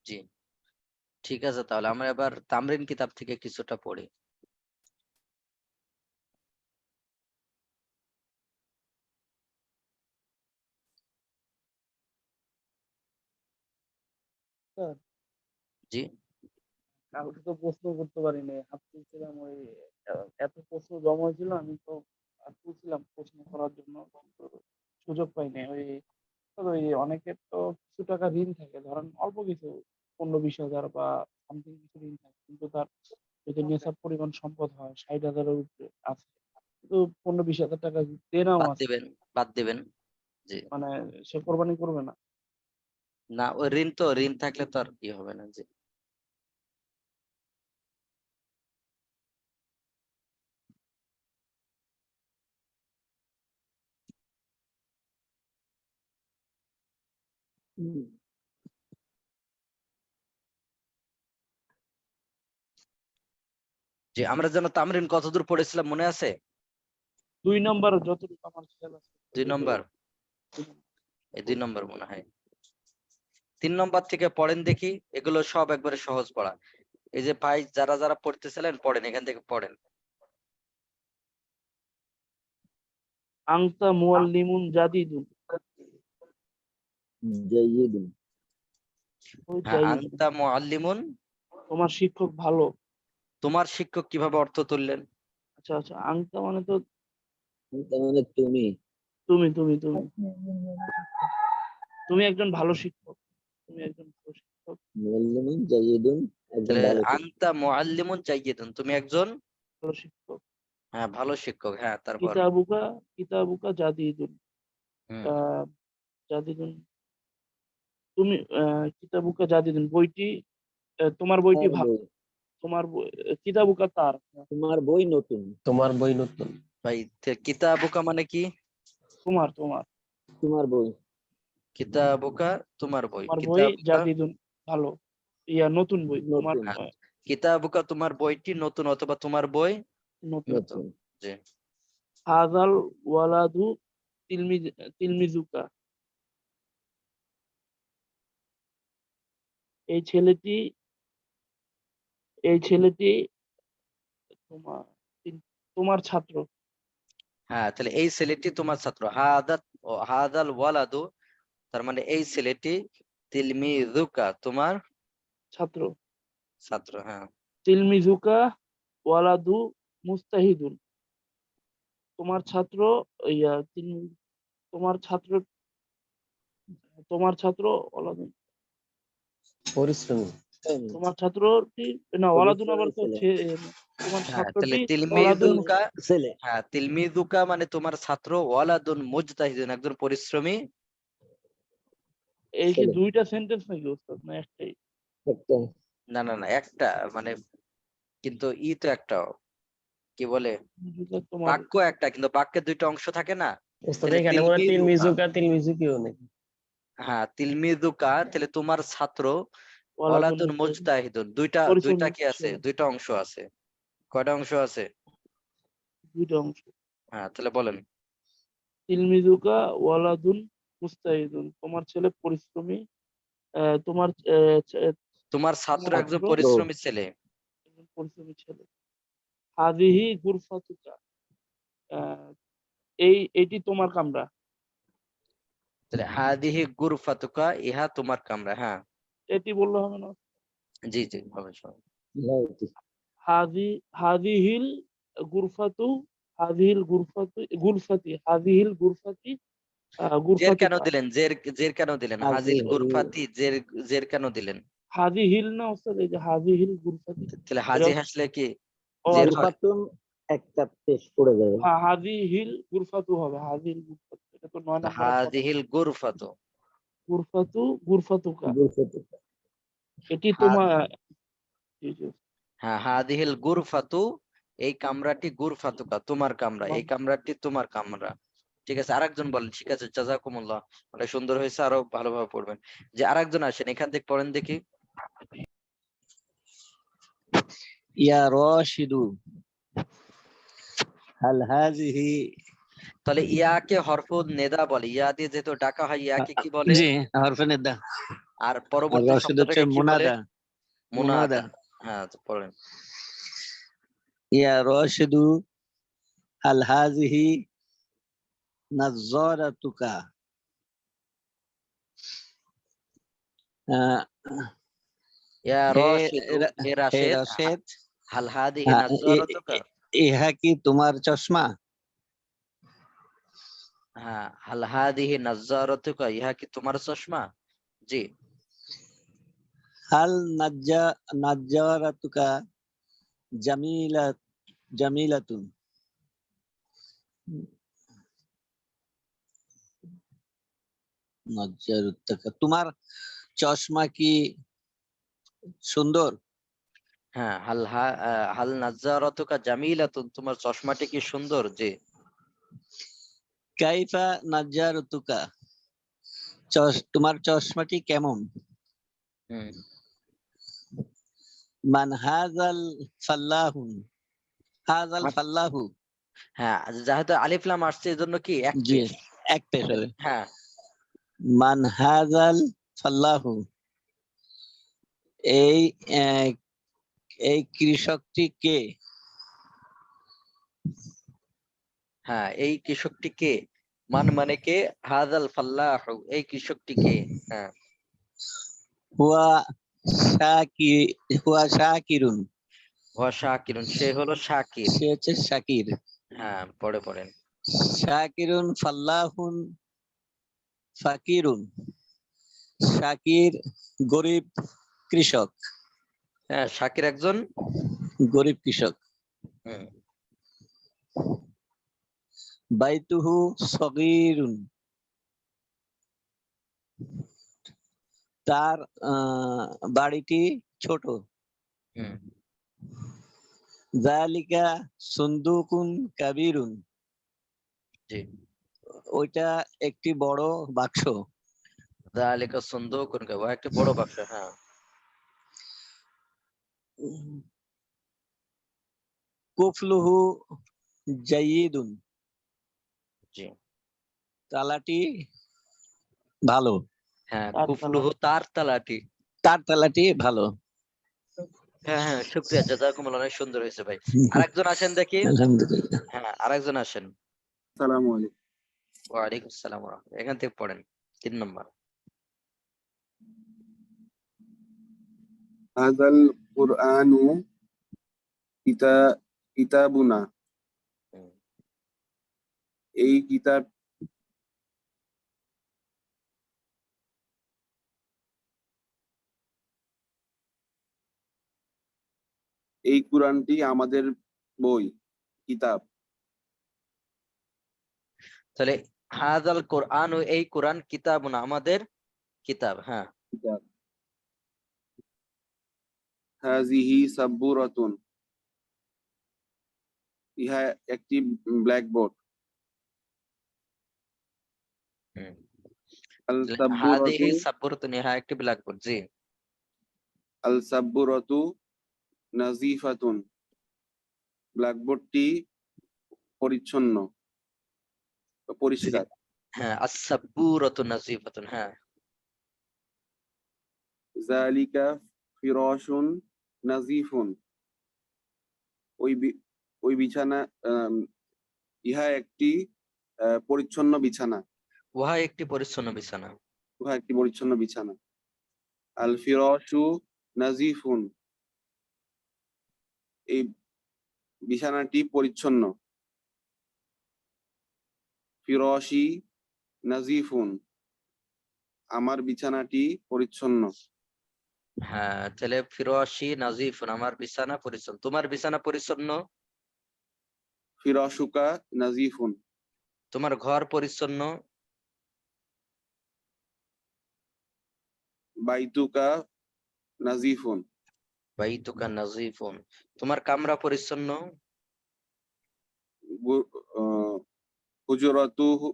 জি ঠিক আছে, তাহলে আমরা এবার তামরিন কিতাব থেকে কিছুটা পড়ি। স্যার, জি কালকে তো প্রশ্ন করতে পারিনি, হাত তুলছিলাম, ওই এত প্রশ্ন জমা হয়েছিল, আমি তো হাত তুলছিলাম প্রশ্ন করার জন্য, কিন্তু সুযোগ পাইনি। ওই অনেকের তো কিছু টাকা ঋণ থাকে, ধরেন অল্প কিছু 15-20 হাজার বা সামথিং কিছু ঋণ থাকে, কিন্তু তার যদি নেশার পরিমাণ সম্পদ হয় 60,000-এর উপরে আছে, কিন্তু 15-20 হাজার টাকা দেনাও বাদ আছে, দিবেন, বাদ দিবেন। জি মানে সে কোরবানি করবে না। না, ওই ঋণ তো, ঋণ থাকলে তো আর কি হবে না। জি জি, আমরা যেন তামরিন কতদূর পড়েছিলাম মনে আছে? 2 নম্বর যতটুকু আমার খেয়াল আছে। 2 নম্বর, এই 2 নম্বর মনে হয়। 3 নম্বর থেকে পড়েন দেখি, এগুলো সব একবারে সহজ পড়া। এই যে ভাই যারা যারা পড়তেছিলেন পড়েন, এখান থেকে পড়েন। আংতা মুআল্লিমুন জাদিদুন, জাইয়িদুন। ওই হ্যাঁ, জাইদ, আনতা মুআল্লিমুন, তোমার শিক্ষক ভালো। তোমার শিক্ষক কিভাবে অর্থ তুললেন? আচ্ছা আচ্ছা, আংতা মানে তো তার মানে তুমি। তুমি তুমি তুমি তুমি একজন ভালো শিক্ষক, তুমি একজন ভালো শিক্ষক। মুআল্লিমুন জাইয়িদুন, একজন তাহলে ভালো শিক্ষক। আনতা মুআল্লিমুন জাইয়িদুন, তুমি একজন ভালো শিক্ষক। হ্যাঁ ভালো শিক্ষক। হ্যাঁ তারপর কিতাবুকা কিতাবুকা জাদিদুন, হুম আহ, জাদিদুন, তুমি কিতাবুকা জাদিদুন, বইটি তোমার বইটি তার বই। তোমার কিতাবুকা তার, তোমার বই নতুন। তোমার বই নতুন। ভাই, কিতাবুকা মানে কি? তোমার তোমার তোমার বই। কিতাবুকা তোমার বই, তোমার বই কিতাবুকা জাদিদুন ভালো, নতুন বই তোমার, নতুন। হ্যাঁ, কিতাবুকা তোমার বইটি নতুন, অথবা তোমার বই নতুন। নতুন। নতুন। জি হাযাল ওয়ালাদু তিলমিজুকা, এই ছেলেটি এই ছেলেটি তোমার তোমার ছাত্র। হ্যাঁ, তাহলে এই ছেলেটি তোমার ছাত্র। হাদাত ও হাদাল ওয়ালাদু, তার মানে এই ছেলেটি তিলমিযুকা তোমার ছাত্র। ছাত্র। হ্যাঁ তিলমিজুকা ওয়ালাদু মুস্তাহিদুন, তোমার ছাত্র, তোমার ছাত্র, তোমার ছাত্র ওয়ালাদু, পরিশ্রমী। তোমার ছাত্রটি, না ওয়ালাদুন আবার পরিশ্রমী তো ছেলে। তোমার হ্যাঁ, তাহলে ছাত্রটি ওয়ালাদুন তিলমিযুকা, ছেলে। হ্যাঁ তিলমিযুকা মানে তোমার ছাত্র, ওয়ালাদুন মুজতাহিদুন একজন পরিশ্রমী। এই কি ছেলে। 2টা সেন্টেন্স নাকি ওস্তাদ, না একটাই? একটা। না না না, একটা মানে, কিন্তু ই তো একটা, কি বলে মিজুকা তোমার বাক্য একটা, কিন্তু বাক্যের দুইটা অংশ থাকে না। ওস্তাদ তাহলে এখানে মনে হয় তিলমিজুকা, তিলমিজুকিও নাকি? হ্যাঁ তিলমিজুকা, তাহলে তোমার ছাত্র ওয়ালাদুন ওয়ালাদুন মুজতাহিদুন, দুইটা দুইটা পরিশ্রমী কি আছে, ছেলে, দুইটা অংশ আছে। কয়টা অংশ আছে? দুইটা অংশ। হ্যাঁ তাহলে বলেন। তিলমিজুকা ওয়ালাদুন মুস্তাহিদুন, তোমার ছেলে পরিশ্রমী, তোমার তোমার ছাত্র তোমার একজন ছাত্র পরিশ্রমী ছেলে। একজন পরিশ্রমী ছেলে। হাদিহি গুরফাতুকা, এটি তোমার কামরা। তাহলে হাদিহি গুরফাতুকা, ইহা তোমার কামরা। হ্যাঁ এটি বললে হবে না? জি জি হবে সব। হাদিহিল গুরফাতু, হাদিহিল গুরফাতু গুরফাতি, হাদিহিল গুরফাতি জের কেন গুরফাতুকা। দিলেন? জের কেন দিলেন? হাজিল গুরফাতি, জের কেন দিলেন? হাদিহিল না ওস্তাদ, এই যে হাদিহিল গুরফাতি, তাহলে এটা হাজি হাসলে কি ও জের আচ্ছা, হয়? একটা পেশ পড়ে যাবে। হাদিহিল গুরফাতু হবে, হাদিহিল গুরফাতু, এটা তো 9 নম্বর পাতা। হাদিহিল গুরফাতু, গুরফাতু গুরফাতুকা, এটি হা- তোমার। জি, জি। হ্যাঁ হাদিহিল গুরফাতু, এই কামরাটি গুরফাতুকা, তোমার কামরা, এই কামরাটি তোমার কামরা। ঠিক আছে, আরেকজন বলেন। ঠিক আছে, জাযাকুমুল্লাহ, অনেক সুন্দর হয়েছে, আরো ভালোভাবে পড়বেন। যে আরেকজন আসেন, এখান থেকে পড়েন দেখি। ইয়া রাশিদু হাল হাযিহি, তাহলে ইয়াকে হরফ নেদা বলে, ইয়া দিয়ে যেহেতু ডাকা হয়, ইয়াকে কি বলে? জি হরফে নিদা। আর আর পরবর্তী রাশিদ হচ্ছে শব্দটাকে কি বলে? মুনাদা। মুনাদা। হ্যাঁ তো পড়েন। ইয়া রাশিদু হাল হাযিহি নাযযারাতুকা, ইয়া হে রাশিদু, হে হে রাশেদ, রাশেদ, হাল হাদিহি নাযযারাতুকা। ইহা কি তোমার চশমা? হ্যাঁ, হাল হাদিহি নাযযারাতুকা, ইহা কি তোমার চশমা? জি। হাল নাযযারাতুকা জামিলাতুন, নাযযারাতুকা তোমার চশমা কি সুন্দর? হ্যাঁ, হাল নাযযারাতুকা জামিলাতুন, তোমার চশমাটি কি সুন্দর? জি। কাইফা নাযযারাতুকা, তোমার চশমাটি কেমন? হুম। মান হাযাল ফাল্লাহু, হাযাল ফাল্লাহু, হ্যাঁ, যেহেতু আলিফ লাম আসছে এজন্য কি এক জি পেশ। এক পেশ হবে। হ্যাঁ, মান হাযাল ফাল্লাহু, এই এই কৃষকটি কে? হ্যাঁ, এই কৃষকটি কে? মান মানে কে, হাযাল ফাল্লাহু, এই কৃষকটি কে? হ্যাঁ, হুয়া হুয়া শাকিরুন, ওয়া শাকিরুন, সে হলো শাকির। সে হচ্ছে শাকির। হ্যাঁ পড়েন। শাকিরুন ফাল্লাহুন ফাকিরুন, শাকির গরিব কৃষক, হ্যাঁ, শাকির একজন গরিব কৃষক। হুম, বাইতুহু সগীরুন, তার বাড়িটি ছোট। হুম, যালিকা সুন্দুকুন কাবীরুন, জি। ওইটা একটি বড় বাক্স। যালিকা সুন্দুকুন, একটি বড় বাক্স। হ্যাঁ, কুফলুহু জাইয়িদুন, জি। তালাটি ভালো। হ্যাঁ, তার তালা, কুফলুহু, তার তালাটি। তার তালাটি ভালো। হ্যাঁ হ্যাঁ, শুকরিয়া, জাযাকুমুল্লাহ, অনেক সুন্দর হয়েছে ভাই। আরেকজন আসেন দেখি। আলহামদুলিল্লাহ। হ্যাঁ আরেকজন আসেন। আসসালামু আলাইকুম। ওয়ালাইকুম আসসালাম ওয়া রাহমাতুল্লাহ। এখান থেকে পড়েন 3 নম্বর। হাযাল কুরআনু কিতাবুনা, হুম। এই কিতাব এই কুরআনটি আমাদের বই, কিতাব। তাহলে হাযাল কোরআন, এই কোরআন, কিতাবুন, আমাদের কিতাব। হ্যাঁ, কিতাব। হাযিহি সাব্বুরাতুন, ইহা একটি ব্ল্যাকবোর্ড। আল সাব্বুরাতু হাদিহি সাব্বুরাতুন, ইহা একটি ব্ল্যাকবোর্ড। জি। আল সাব্বুরাতু নাজিফাতুন, ব্ল্যাকবোর্ডটি পরিচ্ছন্ন বা পরিষ্কার। হ্যাঁ, আস-সাব্বুরাতু নাজিফাতুন। হ্যাঁ। যালিকা ফিরাশুন নাজিফুন, ওই বিছানা, ইহা একটি পরিচ্ছন্ন বিছানা। উহা একটি পরিচ্ছন্ন বিছানা। উহা একটি পরিচ্ছন্ন বিছানা। আল ফিরাশু নাজিফুন, এই বিছানাটি পরিচ্ছন্ন। ফিরাশি নাজিফুন, আমার বিছানাটি পরিচ্ছন্ন। হ্যাঁ, তাহলে ফিরাশি নাজিফুন, আমার বিছানা পরিচ্ছন্ন। তোমার বিছানা পরিচ্ছন্ন। ফিরাশুকা নাজিফুন, তোমার ঘর পরিচ্ছন্ন। বাইতুকা নাজিফুন, বাইতুকা নাজিফুন, তোমার কামরা পরিচ্ছন্ন। হুজরাতুহু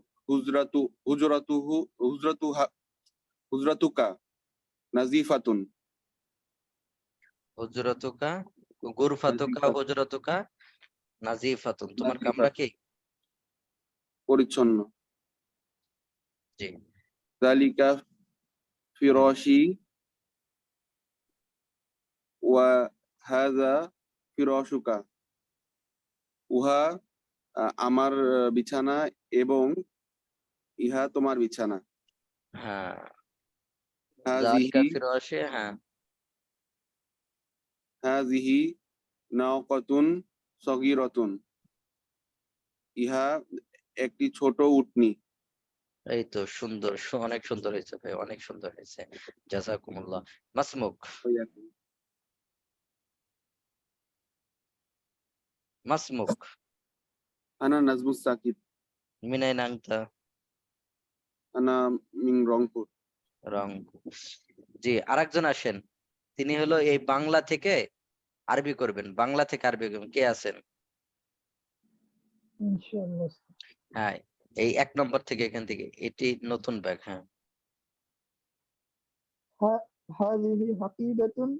হুজরাতুকা নাজিফাতুন, হুজরাতুকা, গুরফাতুকা, নাজিফাতুন, হুজরাতুকা নাজিফাতুন, তোমার কামরা কি পরিচ্ছন্ন। জি। যালিকা ফিরাশি ওয়া হাযা ফিরাশুকা, উহা আমার বিছানা এবং ইহা তোমার বিছানা। হ্যাঁ, যালিকা হাযিহি ফিরাশি। হ্যাঁ। হাযিহি নাওকাতুন সগীরাতুন, ইহা একটি ছোট উটনি। এই তো সুন্দর, অনেক সুন্দর হয়েছে ভাই, অনেক সুন্দর হয়েছে। জাযাকুমুল্লাহ। মাসমুক, মাসমুক। আনা নাজমুস সাকিব, মিনাইন আনতা? আনা মিন রংপুর। রংপুর। জি, আরেকজন আসেন। তিনি হলো এই বাংলা থেকে আরবি করবেন, বাংলা থেকে আরবি করবেন। কে আছেন? ইনশাআল্লাহ। হ্যাঁ, এই 1 নম্বর থেকে, এখান থেকে। এটি নতুন ব্যাগ। হ্যাঁ, হাযিহি হাকিবাতুন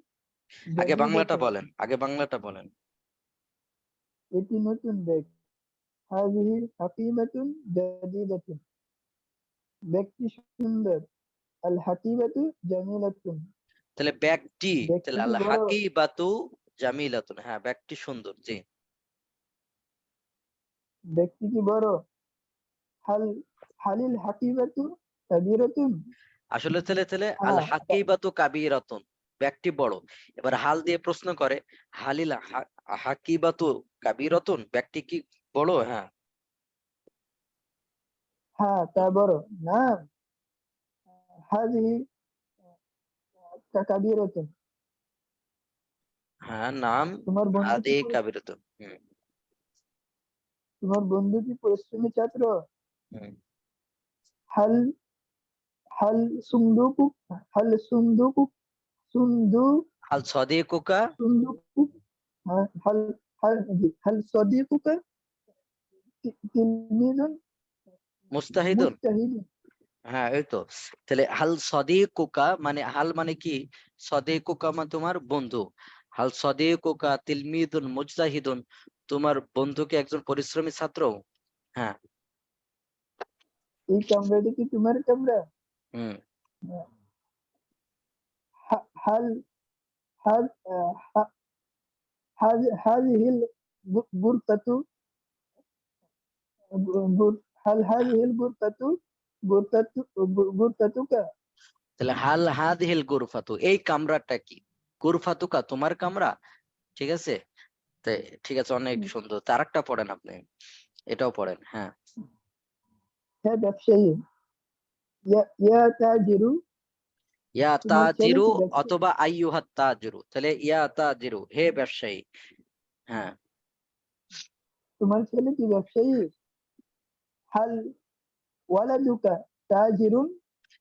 আগে বাংলাটা জাদীদাতুন, বলেন, আগে বাংলাটা বলেন। এটি নতুন ব্যাগ। হাযিহি হাকিবাতুন জাদীদাতুন, ব্যাগটি সুন্দর। আল হাকিবাতু জামিলাতুন, তাহলে ব্যাগটি, ব্যাগটি তাহলে কি আল বড়? হাকিবাতু জামিলাতুন। হ্যাঁ, ব্যাগটি সুন্দর। জি। ব্যক্তি কি বড়? হাল হালিল হাকিবাতু কাবীরাতুন, আসলে তাহলে আল হ্যাঁ হাকিবাতু কাবীরাতুন, ব্যাগটি বড়। এবার হাল দিয়ে প্রশ্ন করে, হালিল হাকিবাতু কাবীরাতুন, ব্যাগটি কি বড়? হ্যাঁ। হ্যাঁ তা বড় না। হাযিহি কাবীরাতুন, হ্যাঁ, নাম তোমার বন্ধু কি হাদি কাবীরাতুন। হুম, তোমার বন্ধু কি পরিশ্রমী ছাত্র? হুম। হাল হাল সুন্দুকু হাল সুন্দুকু সুন্দু হাল সাদিকুকা সুন্দুকু হাল হাল হাল সাদিকুকা তিলমিজুন মুস্তাহিদুন। মুজতাহিদুন। হ্যাঁ, এই তো। তাহলে হাল সাদিকুকা মানে, হাল মানে কি, সাদিকুকা মানে তোমার বন্ধু। হাল সাদিকুকা তিলমিদুন মুজতাহিদুন, তোমার বন্ধু কি একজন পরিশ্রমী ছাত্র? হ্যাঁ। এই কামরাটি কি তোমার কামরা? হুম। হাল হাল হাযিহিল গুরফাতু হাল হাযিহিল গুরফাতুকা, তাহলে হাল হাদিহিল গুরফাতু, এই কামরাটা কি? গুরফাতুকা, তোমার কামরা। ঠিক আছে। ঠিক আছে, অনেক সুন্দর। তার একটা পড়েন আপনি, এটাও পড়েন। হ্যাঁ। হ্যাঁ ব্যবসায়ী। ইয়া তাজিরু, ইয়া তোমার ছেলে তাজিরু কি ব্যবসায়ী? অথবা আইয়ুহাত তাজিরু, তাহলে ইয়া তাজিরু, হে ব্যবসায়ী। হ্যাঁ। তোমার ছেলে কি ব্যবসায়ী? হাল ওয়ালাদুকা তাজিরুন,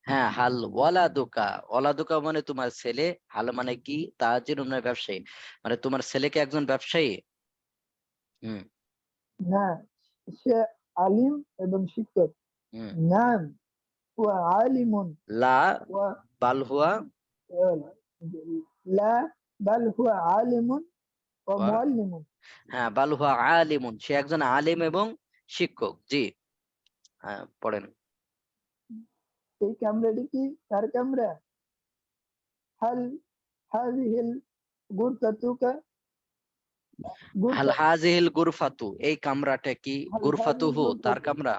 হ্যাঁ, হাল ওয়ালাদুকা, ওয়ালাদুকা মানে তোমার ছেলে, হাল মানে কি, তাজিরুন মানে ব্যবসায়ী, মানে তোমার ছেলে কি একজন ব্যবসায়ী? হুম। না, সে আলিম এবং শিক্ষক। হুম। নাম হুয়া আলিমুন লা ওয়া বাল হুয়া লা বাল হুয়া আলিমুন ওয়া ওয়া মুআল্লিমুন। হ্যাঁ, বাল হুয়া আলিমুন, সে একজন আলিম এবং শিক্ষক। জি, হ্যাঁ পড়েন। এই কামরাটি কি তার কামরা? হাল হাযিহিল গুরফাতুকা হাল গুরফা হাজিহিল গুরফাতু, এই কামরাটা কি? হাল গুরফাতুহু, হাযিহিল তার গুরফাতু কামরা।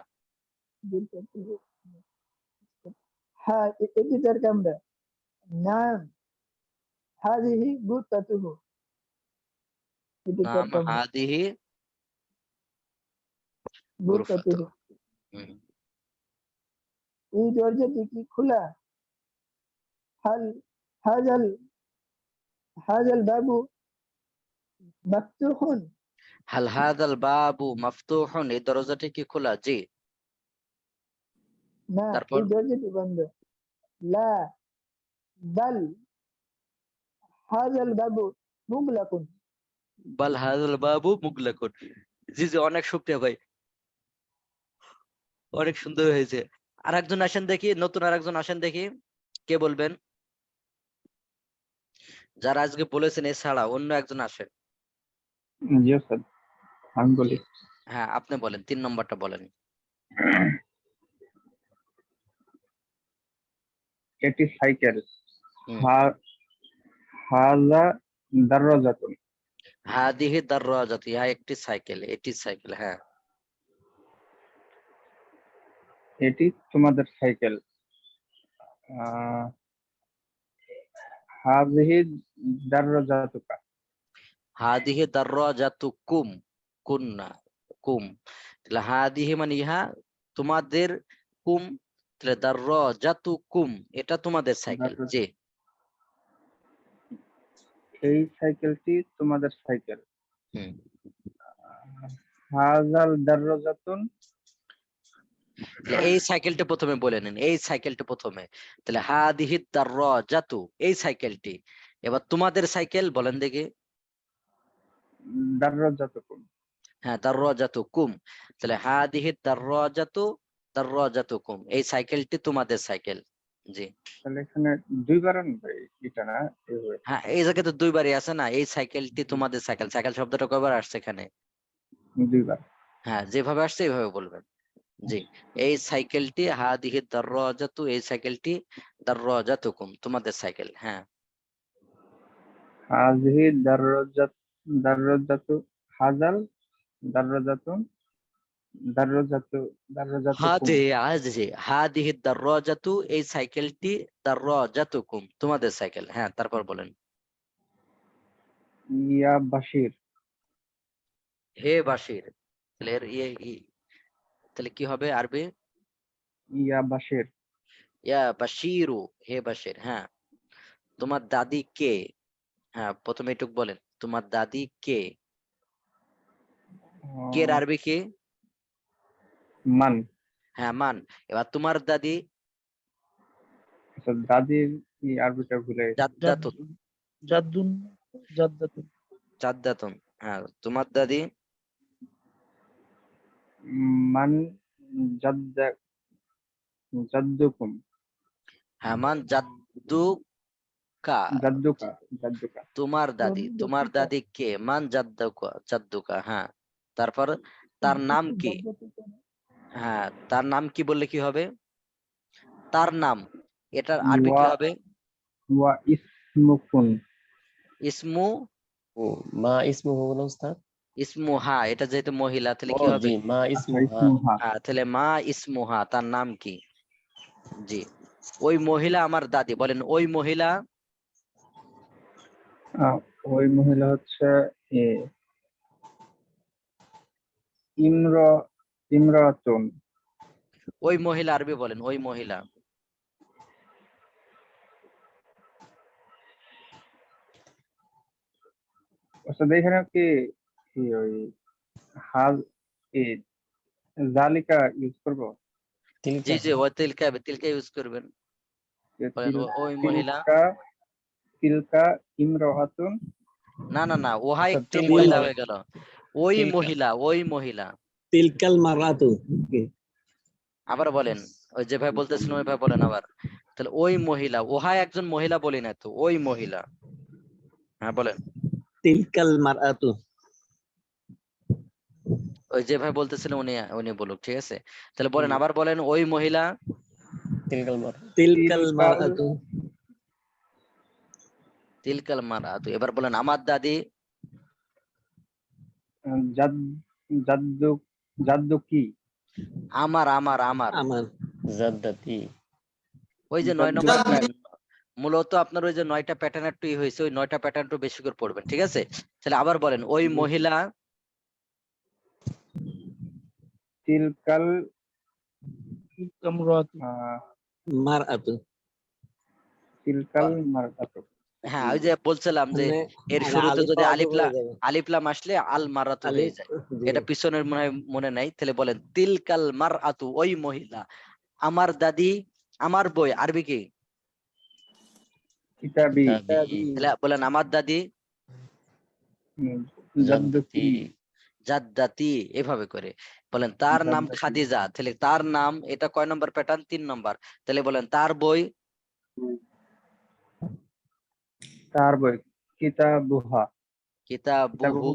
গুরফাতুহু হ্যাঁ, এটি তার কামরা। নাম হাযিহি গুরফাতুহু, এটি তার নাম কামরা। হাদিহি গুরফাতু। গুরফাতুহু, হুম। এই দরজাটি কি খোলা? হাল হাজাল হাজাল বাবু মাফতুহুন, হাল হাদাল বাবু মাফতুহুন, এই দরজাটি কি খোলা? জি। না, তারপর এই দরজাটি বন্ধ। লা বাল হাজাল বাবু মুগলাকুন, বাল হাদাল বাবু মুগলাকুন। জি জি, অনেক শুকরিয়া ভাই, অনেক সুন্দর হয়েছে। আরেকজন আসেন দেখি, নতুন আরেকজন আসেন দেখি, কে বলবেন? যারা আজকে বলেছেন এছাড়া অন্য একজন আসেন। জি স্যার, আমি বলি। হ্যাঁ, আপনি বলেন, 3 নম্বরটা বলেন। এটি সাইকেল। হুম। হাযা দারজাতুন, হাদিহি দাররাজাতু, ইহা একটি সাইকেল, এটি সাইকেল। হ্যাঁ। এটি তোমাদের সাইকেল। আহ, হাযিহি দারজাতুকা, হাদিহি দাররাজাতুকুম, কুন্না, কুম। তাহলে হাদিহি মানে ইহা, তোমাদের, কুম তাহলে দাররাজাতুকুম, এটা তোমাদের সাইকেল। জি। এই সাইকেলটি তোমাদের সাইকেল। হুম। হাযাল দারজাতুন, তাহলে এই সাইকেলটা প্রথমে বলে নিন, এই সাইকেলটা প্রথমে। তাহলে হাদিহি দাররাজাতু, এই সাইকেলটি। এবার তোমাদের সাইকেল বলেন দেখি। দারজাতুকুম। হ্যাঁ, দাররাজাতুকুম। তাহলে হাদিহি দাররাজাতুকুম, এই সাইকেলটি তোমাদের সাইকেল। জি। তাহলে এখানে দুইবার আনবে এটা না, এইভাবে হ্যাঁ, এই জায়গায় তো 2 বারই আছে না, এই সাইকেলটি তোমাদের সাইকেল। সাইকেল শব্দটা কয়বার আসছে এখানে? দুইবার। হ্যাঁ, যেভাবে আসছে এইভাবে বলবেন। জি। এই সাইকেলটি হাদিহি দাররাজাতু, এই সাইকেলটি দাররাজাতুকুম, তোমাদের সাইকেল। হ্যাঁ। হাযিহি দারজাতু, হাযাল দারজাতুন, দারজাতুকুম। হাদিহি দাররাজাতু, এই সাইকেলটি দাররাজাতুকুম, তোমাদের সাইকেল। হ্যাঁ, তারপর বলেন। ইয়া বাশির, হে বাশির, তাহলে তাহলে কি হবে আরবি? ইয়া বাশির। ইয়া বাশিরু, হে বাশির। হ্যাঁ। তোমার দাদি কে? হ্যাঁ, প্রথমে এটুক বলেন, তোমার দাদি কে? কে এর আরবি কি? মান। হ্যাঁ, মান। এবার তোমার দাদি? আচ্ছা, দাদির আরবিটা ভুলে গেছি। জাদ্দাতুন। জাদ্দুন জাদ্দাতুন। জাদ্দাতুন। হ্যাঁ, তোমার দাদি? মান জাদ্দা জাদ্দুকুম, হ্যাঁ, মান জাদ্দুকা, জাদ্দুকা, জাদ্দুকা। তোমার দাদি। তোমার দাদি কে? মান জাদ্দুকা, জাদ্দুকা। হ্যাঁ। তারপর তার নাম কি? হ্যাঁ, তার নাম কি বললে কি হবে? তার নাম, এটার আরবি কি ওয়া হবে? ওয়া ইসমুকুন। ইসমু, ও মা ইসমুহু না উস্তাদ? ইসমুহা, এটা যেহেতু মহিলা তাহলে ও কি হবে? জি, মা আচ্ছা, ইসমুহা। ইসমুহা। হ্যাঁ, তাহলে মা ইসমুহা, তার নাম কি? জি। ওই মহিলা আমার দাদি, বলেন ওই মহিলা। ওই মহিলা হচ্ছে এ, ইমর ইমরাতুন। ওই মহিলা আরবি বলেন, ওই মহিলা। আচ্ছা, এখানে কি কি ওই হাল এ জালিকা ইউজ করবো? জি তিলকা। জি, ও তিলকা, তিলকা ইউজ করবেন। বলেন ওই মহিলা। তিলকা তিলকা ইমরাতুন। না না না, ওহা আচ্ছা, একটু তিলকা মহিলা নয়। হয়ে গেল। ওই মহিলা তিলকাল মারাতু। আবার বলেন, ওই যে ভাই বলতেছিলেন ওই ভাই বলেন আবার। তাহলে ওই মহিলা, ওহা একজন মহিলা বলি না তো, ওই মহিলা। হ্যাঁ বলেন। তিলকাল মারাতু। ওই যে ভাই বলতেছিলেন উনি উনি বলুক, ঠিক আছে? তাহলে বলেন, আবার বলেন, ওই মহিলা। তিলকাল মারাতু। তিলকাল মারাতু। এবার বলেন, আমার দাদি। জাদ্দু জাদ্দু কি? আমার জাদ্দাতি। ওই যে 9 নম্বর মূলত আপনার ওই যে 9টা প্যাটার্ন একটু হয়েছে, ওই 9টা প্যাটার্ন একটু বেশি করে পড়বেন, ঠিক আছে? তাহলে আবার বলেন, ওই মহিলা। তিলকাল মারাতু। তিলকাল মারকাতু। হ্যাঁ, ওই যে বলছিলাম যে এর শুরুতে যদি আলিফলাম আসলে আল মারাতু হয়ে যায়। এটা পিছনের মনে নাই। তাহলে বলেন, তিলকাল মারআতু, ওই মহিলা। আমার দাদি, আমার বই আরবি কি? কিতাবি। তাহলে বলেন, আমার দাদি। জাদ্দু কি? জাদ্দাতি। এভাবে করে বলেন, তার নাম খাদিজা। তাহলে তার নাম, এটা কয় নম্বর প্যাটার্ন? 3 নম্বর। তাহলে বলেন, তার বই। তার বই কিতাবুহা। কিতাবুহু,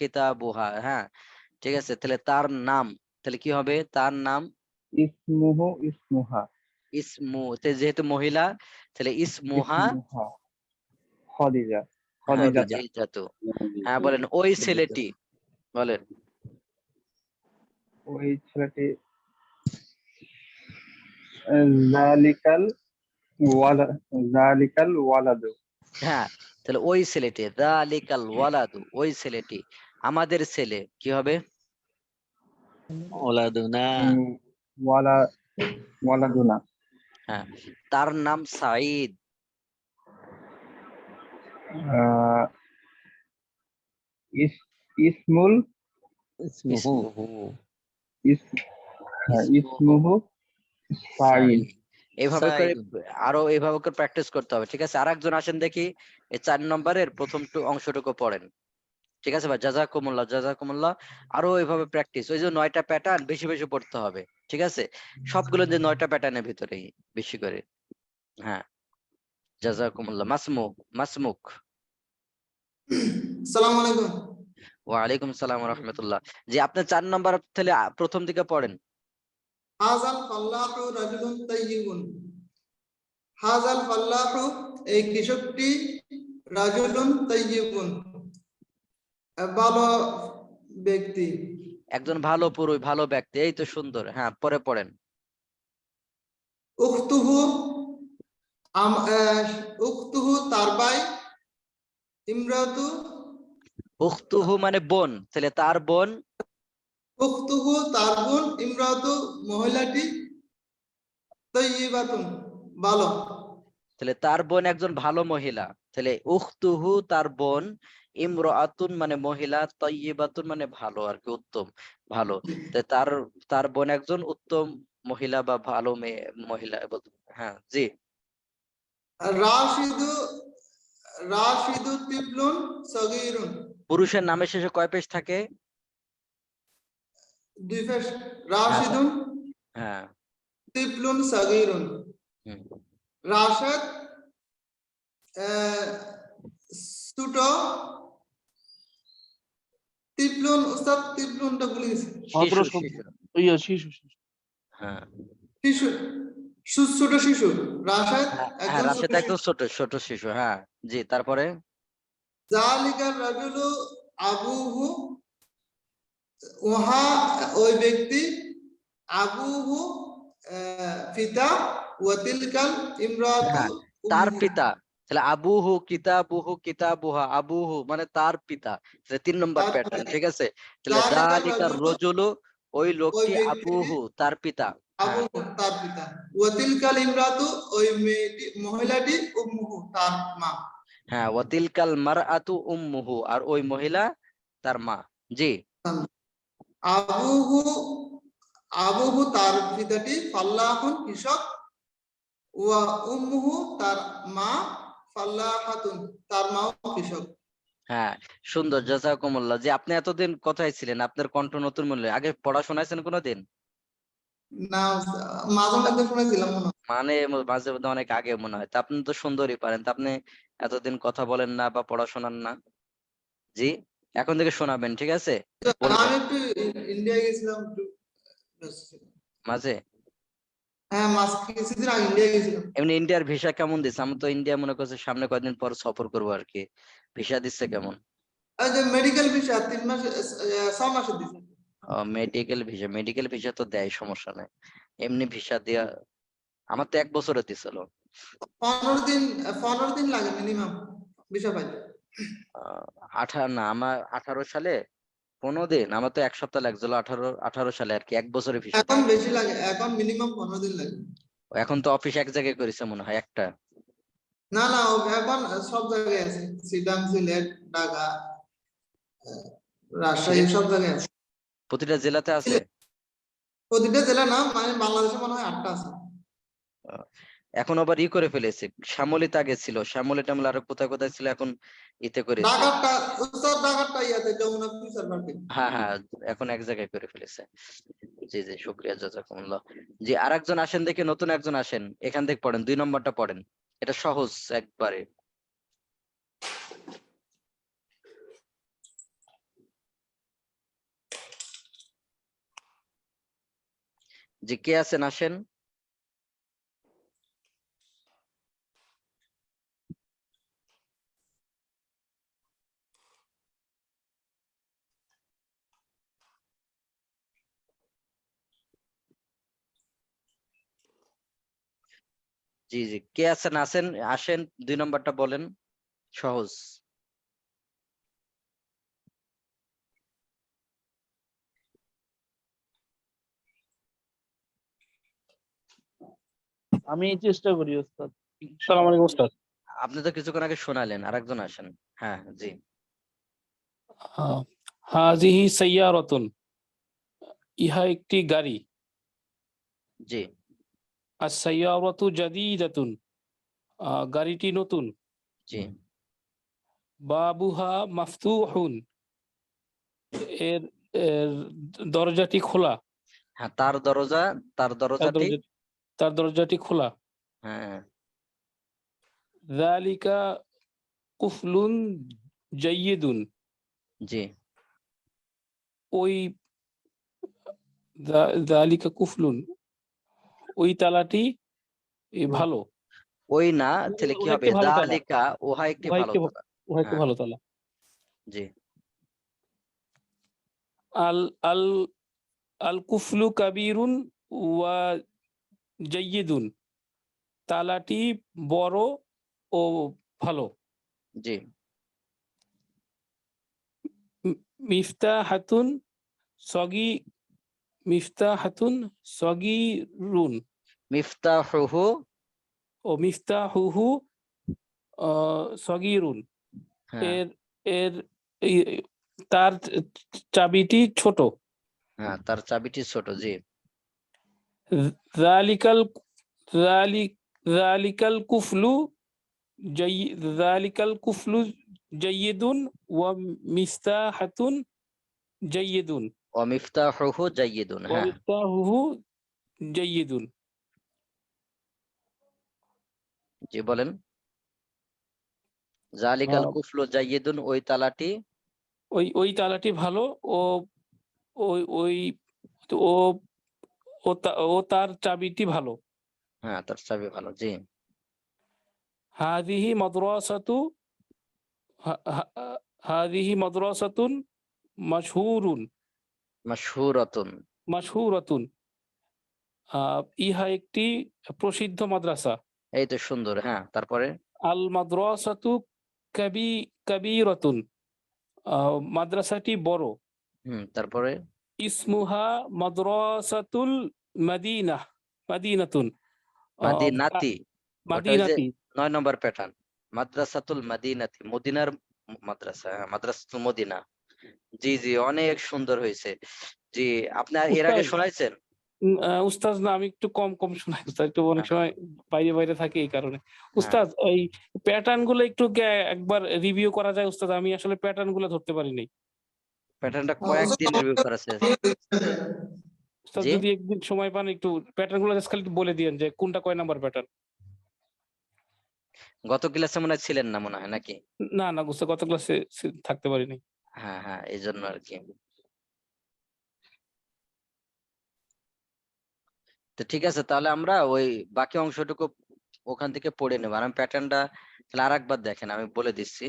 কিতাবুহা। হ্যাঁ, ঠিক আছে। তাহলে তার নাম, তাহলে কি হবে? তার নাম ইসমুহু ইসমুহা। ইসমু, যেহেতু মহিলা, তাহলে ইসমুহা খাদিজা। খাদিজাতু। হ্যাঁ বলেন, ওই ছেলেটি। বলেন, ওই ছেলেটি জালিকাল ওয়ালাদু। হ্যাঁ, তাহলে ওই ছেলেটি, যালিকাল ওয়ালাদু, ওই ছেলেটি। আমাদের ছেলে কি হবে? ওলাদুনা। ওয়ালাদুনা। হ্যাঁ, তার নাম সাঈদ। ইসমুল ইসমুহু সাঈদ। এইভাবে করে আরো এইভাবে করে প্র্যাকটিস করতে হবে, ঠিক আছে? আরেকজন আসেন দেখি, এই 4 নম্বরের প্রথম অংশটুকু পড়েন, ঠিক আছে ভাই? জাযাকুমুল্লাহ। আরো এইভাবে প্র্যাকটিস, ওই যে 9টা প্যাটার্ন বেশি বেশি পড়তে হবে, ঠিক আছে? সবগুলো যে 9টা প্যাটার্নের ভিতরেই বেশি করে। হ্যাঁ, জাযাকুমুল্লাহ। মাসমুক। আসসালামু আলাইকুম। ওয়ালাইকুম সালাম ওয়া রাহমাতুল্লাহ। যে আপনি 4 নম্বর তাহলে প্রথম দিকে পড়েন। হাযাল ফাল্লাহু রাজুলুন তাইয়িবুন। হাযাল ফাল্লাহু, এই কৃষকটি, রাজুলুন তাইয়িবুন, ভালো ব্যক্তি। একজন ভালো পুরুষ, ভালো ব্যক্তি। এই তো সুন্দর। হ্যাঁ, পরে পড়েন। উখতুহু, উখতুহু তার ভাই, ইমরাতু, উখতুহু মানে বোন, তাহলে তার বোন। উখতুহু তার বোন, ইমরাতু মহিলাটি, তাইয়িবাতুন ভালো। তাহলে তার বোন একজন ভালো মহিলা। তাহলে উখতুহু তার বোন, ইমরাতুন মানে মহিলা, তাইয়িবাতুন মানে ভালো আর কি, উত্তম, ভালো। তার তার বোন একজন উত্তম মহিলা বা ভালো মেয়ে মহিলা। হ্যাঁ জি। রাশিদু, রাশিদু তিবলুন সগীরুন। পুরুষের নামের শেষে কয় পেশ থাকে? 2 পেশ। রাশিদুন হ্যাঁ। তিবলুন সগীরুন। রাশেদ ছোট, তিবলুন, উস্তাদ তিবলুনটা ভুলে গেছি। শিশু। হ্যাঁ, শিশু, ছোট শিশু। রাশেদ একজন রাশেদ একদম ছোট শিশু। হ্যাঁ জি, তারপরে জালিকার রাজুলু আবুহু, উহা ওই ব্যক্তি, আবুহু পিতা, ওয়াতিলকাল ইমরাতু তার পিতা। তাহলে আবুহু কিতাবুহু কিতাবুহা, আবুহু মানে তার পিতা। 3 নম্বর প্যাটার্ন, ঠিক আছে? তাহলে যালিকার রাজুলু, ওই লোকটি, আবুহু তার পিতা। আবুহু তার পিতা, ওয়াতিলকাল ইমরাতু ওই মেয়েটি, মহিলাটি, উম্মুহু তার মা। হ্যাঁ, ওয়াতিলকাল মারআতু উম্মুহু, আর ওই মহিলা তার মা। জি। আবুহু, আবুহু তার পিতাটি, ফাল্লাহুন কৃষক, ওয়া উম্মুহু তার মা, ফাল্লাহাতুন তার মাও কৃষক। হ্যাঁ, সুন্দর, জাযাকুমুল্লাহ। যে আপনি এতদিন কোথায় ছিলেন? আপনার কণ্ঠ নতুন মনে হয়। আগে পড়াশোনা আছেন কোনোদিন? না মাঝে মধ্যে শুনেছিলাম মনে হয়। মানে মাঝে মধ্যে অনেক আগে মনে হয়। তা আপনি তো সুন্দরই পারেন। তা আপনি এতদিন কথা বলেন না বা পড়াশোনান না? জি, এখন থেকে শোনাবেন, ঠিক আছে? বলবেন আমি একটু ইন্ডিয়া গেছিলাম একটু ব্যস্ত ছিলাম। মাঝে। হ্যাঁ কিছুদিন আগে ইন্ডিয়া গেছিলাম। এমনি ইন্ডিয়ার ভিসা কেমন দিচ্ছে? আমি তো ইন্ডিয়া মনে করছি সামনে কয়েকদিন পর সফর করবো আর কি। ভিসা দিচ্ছে কেমন? ওই যে মেডিকেল ভিসা 3 মাস 6 মাসের দিছে। মেডিকেল ভিসা তো দেয়, সমস্যা নাই। এমনি ভিসা দেয়া আমার তো 1 বছরে দিছিল। 15 দিন লাগে মিনিমাম ভিসা পাইতে। আমার 18 সালে 15 দিন, আমার তো 1 সপ্তাহ লাগছিল 18 সালে আর কি, 1 বছরে ভিসা। এখন বেশি লাগে, এখন মিনিমাম 15 দিন লাগে। এখন তো অফিস এক জায়গায় করেছে মনে হয় একটা। না না এখন সব জায়গায় আছে, সিটাং, সিলেট, ঢাকা, রাজশাহী সব জায়গায় আছে। প্রতিটা জেলাতে আছে। প্রতিটা জেলা না, মানে বাংলাদেশে মনে হয় 8টা আছে। এখন আবার করে ফেলেছে। শ্যামলীতে আগে ছিল, শ্যামলী টামলে আরো কোথায় কোথায় ছিল, এখন ইতে করেছে। ঢাকাটা উত্তর ঢাকাটা ইয়াতে যমুনা ফিউচার পার্কে। হ্যাঁ হ্যাঁ, এখন এক জায়গায় করে ফেলেছে। জি জি, শুকরিয়া, জাযাকুমুল্লাহ। জি, আরেকজন আসেন দেখে, নতুন একজন আসেন, এখান থেকে পড়েন, 2 নম্বরটা পড়েন। এটা সহজ একবারে। জি, কে আছেন আসেন। জি জি, কে আছেন আসেন, আসেন 2 নম্বরটা বলেন, সহজ। আমি চেষ্টা করি ওস্তাদ। আসসালামু আলাইকুম উস্তাদ। আপনি তো কিছুক্ষণ আগে শোনালেন, আরেকজন আসেন। হ্যাঁ জি। হাযিহি সাইয়ারাতুন, ইহা একটি গাড়ি। জি। আস-সাইয়ারাতু জাদীদাতুন, গাড়িটি নতুন। জি। বাবুহা মাফতুহুন, এর এর দরজাটি খোলা। হ্যাঁ, তার দরজাটি। তার দরজাটি খোলা। হ্যাঁ। যালিকা কুফলুন জাইয়িদুন, জি। ওই যালিকা কুফলুন, ওই তালাটি ভালো। ওই না, তাহলে কি ওটা হবে? একটি ভালো তালা। যালিকা, উহা একটি ভালো তালা। উহা একটি হ্যাঁ ভালো তালা। জি। আল আল আল কুফলু কাবীরুন ওয়া জাইয়িদুন, তালাটি বড় ও ভালো। জি। মিফতাহাতুন সগি মিফতাহাতুন সগীরুন, মিফতাহুহু। ও মিফতাহুহু সগীরুন, হ্যাঁ এর এর তার চাবিটি ছোট। হ্যাঁ, তার চাবিটি ছোট। জি। যালিকাল যালিকাল কুফলু যালিকাল কুফলু জাইয়িদুন ওয়া মিফতাহাতুন জাইয়িদুন, ও মিফতাহুহু জাইয়িদুন। ওয়া হ্যাঁ মিফতাহুহু জাইয়িদুন। জি, বলেন। জালিকাল কুফলু জাইয়িদুন, ওই তালাটি। ওই তালাটি ভালো। ও ওই ওই ও ও তার চাবিটি ভালো। হ্যাঁ, তার চাবি ভালো। জি। হাযিহি মাদ্রাসাতু হাযিহি মাদ্রাসাতুন মাশহুরুন মাশহুরাতুন। মাশহুরাতুন, ইহা একটি প্রসিদ্ধ মাদ্রাসা। এই তো সুন্দর। হ্যাঁ, তারপরে। আল মাদ্রাসাতু কাবীরাতুন, মাদ্রাসাটি বড়। তারপরে। ইসমুহা মাদ্রাসাতুল মাদিনাতুন, মাদিনাতি। ওটা ওই যে মাদিনাতি। 9 নম্বর প্যাটার্ন। মাদ্রাসাতুল মাদিনাতি, মদিনার মাদ্রাসা। হ্যাঁ, মাদ্রাসাতুল মদিনা। জি জি, অনেক সুন্দর হয়েছে। জি, আপনি এর আগে উস্তাদ, শোনাইছেন? উস্তাদ না, আমি একটু কম কম শোনাই উস্তাদ, একটু অনেক সময় বাইরে বাইরে থাকি এই কারণে। হ্যাঁ উস্তাদ ওই প্যাটার্ন গুলো একটু একবার রিভিউ করা যায় উস্তাদ? আমি আসলে প্যাটার্ন গুলো ধরতে পারি নাই। প্যাটার্নটা উস্তাদ কয়েকদিন রিভিউ করা আছে। উস্তাদ জি যদি একদিন সময় পান একটু প্যাটার্ন গুলো জাস্ট খালি একটু বলে দিয়েন যে কোনটা কয় নাম্বার প্যাটার্ন। গত ক্লাসে মনে হয় ছিলেন না মনে হয় নাকি? না না উস্তাদ, গত ক্লাসে থাকতে পারি নাই। হ্যাঁ হ্যাঁ, এই জন্য আর কি। তো ঠিক আছে, তাহলে আমরা ওই বাকি অংশটুকু ওখান থেকে পড়ে নেব। আর আমি প্যাটার্নটা তাহলে আরেকবার দেখেন, আমি বলে দিচ্ছি।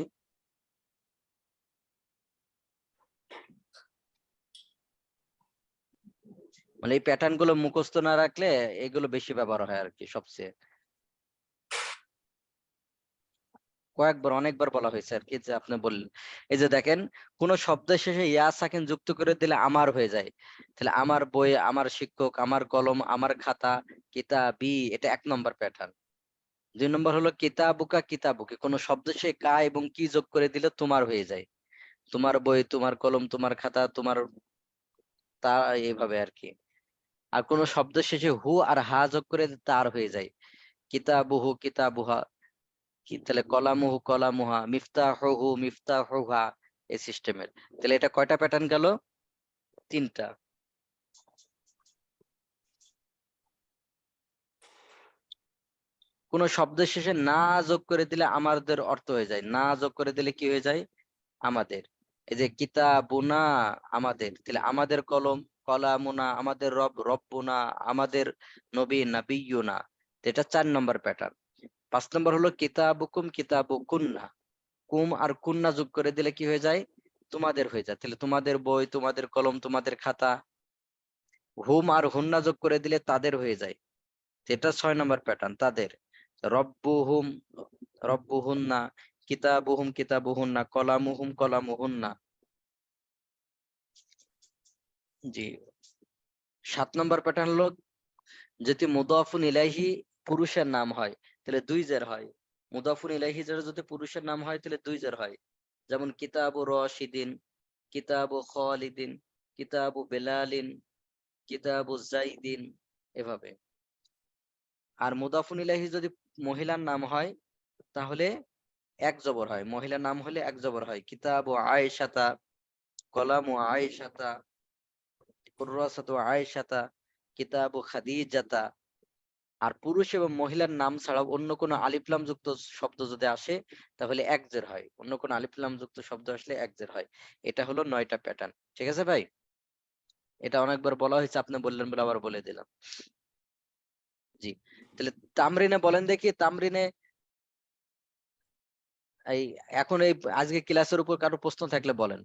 মানে এই প্যাটার্ন গুলো মুখস্থ না রাখলে এগুলো বেশি ব্যবহার হয় আর কি সবচেয়ে। কয়েকবার অনেকবার বলা হয়েছে আর কি, যে আপনি বললেন এই যে দেখেন, কোন শব্দের শেষে ইয়া সাকিন যুক্ত করে দিলে আমার হয়ে যায়। তাহলে আমার বই, আমার শিক্ষক, আমার কলম, আমার খাতা, কিতাবি, এটা 1 নম্বর প্যাটার্ন। 2 নম্বর হলো কিতাবুকা কিতাবুকি, কোন শব্দ সে কা এবং কি যোগ করে দিলে তোমার হয়ে যায়। তোমার বই, তোমার কলম, তোমার খাতা, তোমার তা, এইভাবে আর কি। আর কোন শব্দ শেষে হু আর হা যোগ করে দিলে তার হয়ে যায়। কিতাবুহু কিতাবুহা, তাহলে কলামুহু কলামুহা, মিফতাহুহু মিফতাহুহা, এই সিস্টেমের। তাহলে এটা কয়টা প্যাটার্ন গেল? 3টা। কোন শব্দের শেষে না যোগ করে দিলে আমাদের অর্থ হয়ে যায়। না যোগ করে দিলে কি হয়ে যায়? আমাদের। এই যে কিতাবুনা, আমাদের, তাহলে আমাদের কলম, কলামুনা, আমাদের রব, রব্বুনা, আমাদের নবী, নাবিয়ুনা। এটা 4 নম্বর প্যাটার্ন। 5 নম্বর হলো কিতাবুকুম কিতাবুকুন্না, কুম আর কুন্না যোগ করে দিলে কি হয়ে যায়? তোমাদের হয়ে যায়। তাহলে তোমাদের বই, তোমাদের কলম, তোমাদের খাতা। হুম আর হুন্না যোগ করে দিলে তাদের হয়ে যায়। এটা 6 নম্বর প্যাটার্ন, তাদের। রব্বুহুম রব্বুহুন্না, কিতাবুহুম কিতাবুহুন্না, কলামুহুম কলামুহুন্না। জি। 7 নম্বর প্যাটার্ন হলো যদি মুদাফুন ইলাইহি পুরুষের নাম হয় তাহলে 2 জের হয়। মুদাফুন ইলাইহি যদি পুরুষের নাম হয় তাহলে 2 জের হয়। যেমন কিতাবু রশিদিন, কিতাবু খালিদিন, কিতাবু বেলালিন, কিতাবু জাইদিন, এভাবে। আর মুদাফুন ইলাইহি যদি মহিলার নাম হয় তাহলে 1 জবর হয়। মহিলার নাম হলে 1 জবর হয়। কিতাবু আয়েশাতা, কলামু আয়েশাতা, কুররাসাতু আয়েশাতা, কিতাবু খাদিজাতা। আর পুরুষ এবং মহিলার নাম ছাড়াও অন্য কোনো আলিফ লাম যুক্ত শব্দ যদি আসে তাহলে 1 জের হয়। অন্য কোনো আলিফ লাম যুক্ত শব্দ আসলে 1 জের হয়। এটা হলো 9টা প্যাটার্ন। ঠিক আছে ভাই? এটা অনেকবার বলা হয়েছে, আপনি বললেন বলে আবার বলে দিলাম। জি। তাহলে তামরিনে বলেন দেখি, তামরিনে এই এখন এই আজকে ক্লাসের উপর কারো প্রশ্ন থাকলে বলেন।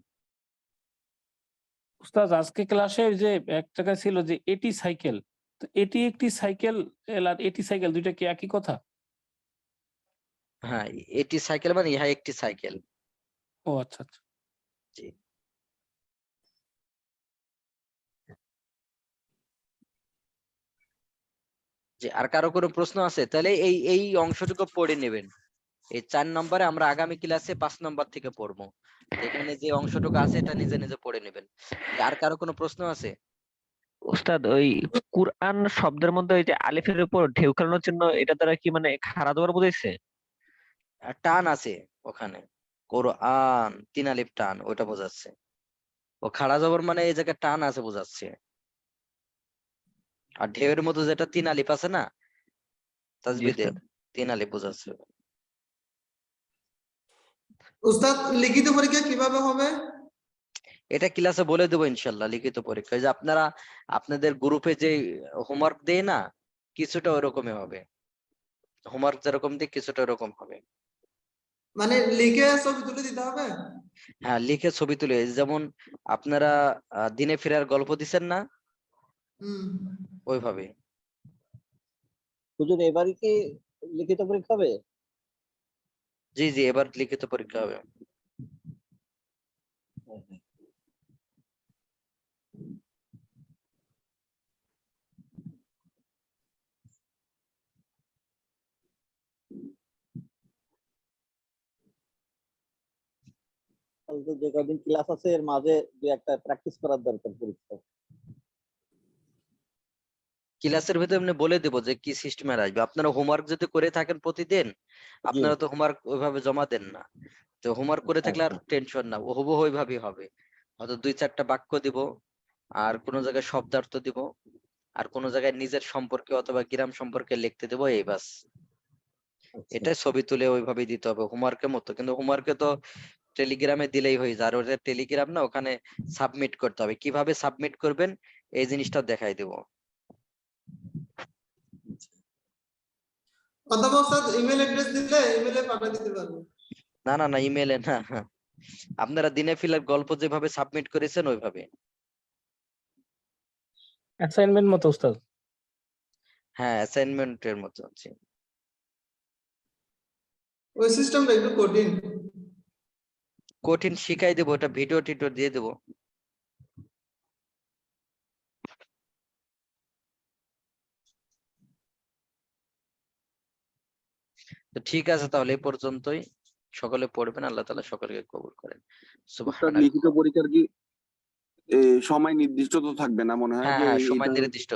উস্তাদ আজকে ক্লাসে যে এক জায়গায় ছিল যে এটি সাইকেল, তো এটি একটি সাইকেল আর এটি সাইকেল দুইটা কি একই কথা? হ্যাঁ, এটি সাইকেল মানে ইহা একটি সাইকেল। ও আচ্ছা আচ্ছা। জি। জি, আর কারো কোনো প্রশ্ন আছে? তাহলে এই এই অংশটুকু পড়ে নেবেন। এই 4 নম্বরে আমরা আগামী ক্লাসে 5 নম্বর থেকে পড়বো। এখানে যে অংশটুকু আছে এটা নিজে নিজে পড়ে নেবেন। আর কারো কোনো প্রশ্ন আছে? উস্তাদ ওই কুরআন শব্দের মধ্যে ওই যে আলিফের উপর ঢেউ খেলানোর জন্য এটা দ্বারা কি মানে খাড়া জবর বুঝাইছে? টান আছে ওখানে, কোরআন 3 আলিফ টান, ওটা বোঝাচ্ছে। ও খাড়া জবর মানে এই জায়গায় টান আছে বোঝাচ্ছে। আর ঢেউয়ের মধ্যে যেটা 3 আলিফ আছে না, জি তাজবিদে উস্তাদ। 3 আলিফ বোঝাচ্ছে। উস্তাদ লিখিত পরীক্ষা কিভাবে হবে? এটা ক্লাসে বলে দেবো ইনশাল্লাহ, লিখিত পরীক্ষা। যে আপনারা আপনাদের গ্রুপে যে হোমওয়ার্ক দেয় না, কিছুটা ওরকমই হবে। হোমওয়ার্ক যেরকম দিয়ে কিছুটা ওরকম হবে। মানে লিখে ছবি তুলে দিতে হবে? হ্যাঁ, লিখে ছবি তুলে, যেমন আপনারা দিনে ফেরার গল্প দিচ্ছেন না, হুম। ওইভাবে। হুজুর এবারে কি লিখিত পরীক্ষা হবে? জি জি, এবার লিখিত পরীক্ষা হবে। যে কদিন ক্লাস আছে এর মাঝে 2-1টা প্র্যাকটিস করার দরকার পরীক্ষা। ক্লাসের ভিতরে এমনি বলে দেবো যে কি সিস্টেমে আসবে। আপনারা হোমওয়ার্ক যদি করে থাকেন প্রতিদিন, আপনারা তো হোমওয়ার্ক ওইভাবে জমা দেন না, তো হোমওয়ার্ক করে থাকলে আর টেনশন না, হুবহু ওইভাবেই হবে। হয়তো 2-4টা বাক্য দিব, আর কোন জায়গায় শব্দার্থ দিব, আর কোন জায়গায় নিজের সম্পর্কে অথবা গ্রাম সম্পর্কে লিখতে দেবো, এই বাস। এটা ছবি তুলে ওইভাবেই দিতে হবে হোমওয়ার্কের মতো। কিন্তু হোমওয়ার্কে তো টেলিগ্রামে দিলেই হয়ে যায়, আর ওটা টেলিগ্রাম না, ওখানে সাবমিট করতে হবে। কিভাবে সাবমিট করবেন এই জিনিসটা দেখাই দেবো। অথবা স্যার ইমেল অ্যাড্রেস দিলে ইমেলে পাঠিয়ে দিতে পারবো। না না না, ইমেলে না, আপনারা দিনে ফিলার গল্প যেভাবে সাবমিট করেছেন ওইভাবে। অ্যাসাইনমেন্ট মতো উস্তাদ। হ্যাঁ, অ্যাসাইনমেন্টের মতো আছে। ওই সিস্টেমটা একটু কঠিন। কঠিন শিখাই দেবো, ওটা ভিডিও টিডিও দিয়ে দেবো। তো ঠিক আছে, তাহলে এই পর্যন্তই। সকলে পড়বেন, আল্লাহ তাআলা সকলকে কবুল করেন। উস্তাদ, লিখিত পরীক্ষার কি সময় নির্দিষ্ট তো থাকবে না মনে হয়? হ্যাঁ যে হ্যাঁ, সময় এটা নির্দিষ্ট,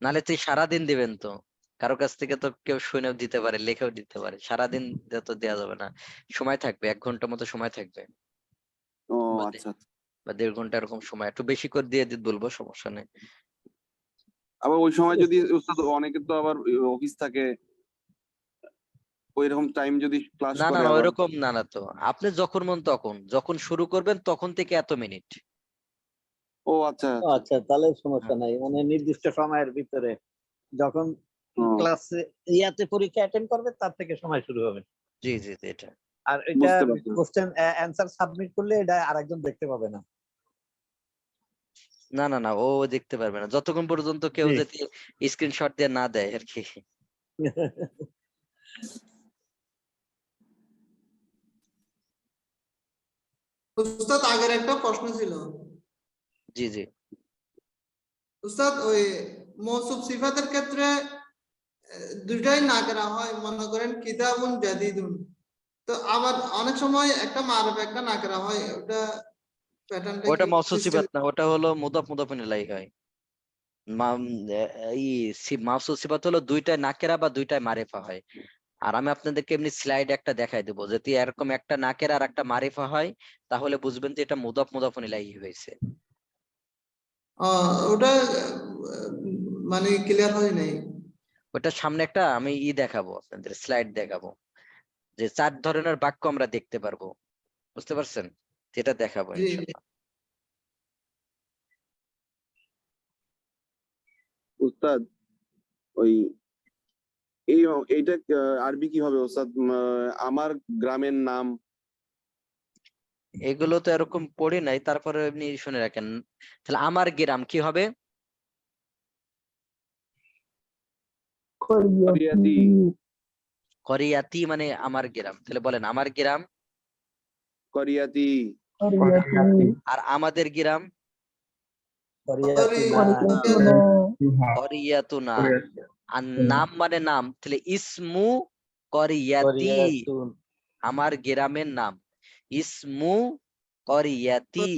নাহলে তুই সারাদিন দিবেন তো, কারো কাছ থেকে তো কেউ শুনেও দিতে পারে, লেখেও দিতে পারে, সারাদিন তো দেওয়া যাবে না। সময় থাকবে, 1 ঘন্টা মতো সময় থাকবে, ও বা আচ্ছা। বা 1.5 ঘন্টা এরকম সময়, একটু বেশি করে দিয়ে দিতে বলবো, সমস্যা নেই। আবার ওই সময় যদি উস্তাদ, অনেকের তো আবার অফিস থাকে, ওইরকম টাইম যদি ক্লাস না না করে না, আবার। ওইরকম না, না তো আপনি যখন মন তখন, যখন শুরু করবেন তখন থেকে এত মিনিট। ও আচ্ছা আচ্ছা, তাহলে সমস্যা হ্যাঁ। নাই, মানে নির্দিষ্ট সময়ের ভিতরে যখন ও, ক্লাসে ইয়াতে পরীক্ষা অ্যাটেন্ড করবে তার থেকে সময় শুরু হবে। জি জি জি, এটা আর এটা বুঝতে পারছি। কোশ্চেন অ্যানসার সাবমিট করলে এটা আরেকজন দেখতে পাবে না। না না না, ও দেখতে পারবে না যতক্ষণ পর্যন্ত কেউ জি। যদি স্ক্রিনশট দিয়ে না দেয় আর কি। উস্তাদ আগের একটা প্রশ্ন ছিল। জি জি। উস্তাদ ওই মৌসুফ সিফাতের ক্ষেত্রে দুটাই না করা হয়, মনে করেন কিতাবুন জাদিদুন, তো আবার অনেক সময় একটা মারফ একটা না করা হয়, ওটা প্যাটার্নটা ওটা কি মওসুফ সিস্টেম? সিফাত না, ওটা হলো মুদাফ মুদাফিন ইলাইহি হয়। মওসুফ সিফাত হলো দুইটাই নাকেরা বা দুইটাই মারিফা হয়। আর আমি আপনাদেরকে এমনি স্লাইড একটা দেখাই দেবো, যদি এরকম একটা নাকেরা আর একটা মারিফা হয়, তাহলে বুঝবেন যে এটা মুদাফ মুদাফিন ইলাইহি হয়েছে। ওটা মানে ক্লিয়ার হয় নাই। ওটা সামনে একটা আমি দেখাবো, আপনাদের স্লাইড দেখাবো, যে 4 ধরনের বাক্য আমরা দেখতে পারবো, বুঝতে পারছেন? যেটা দেখাবো জি জি। ইনশাআল্লাহ। উস্তাদ, ওই এইটা আরবি কি হবে উস্তাদ? আমার গ্রামের নাম। এগুলো তো এরকম পড়ি নাই, তারপরে এমনি শুনে রাখেন। তাহলে আমার গ্রাম কি হবে? করিয়াতি। করিয়াতি মানে আমার গ্রাম, তাহলে বলেন আমার গ্রাম। করিয়াতি। আর আমাদের গ্রাম করিয়াতুনা। আর নাম মানে নাম, তাহলে ইসমু করিয়াতি, আমার গ্রামের নাম ইসমু করিয়াতি।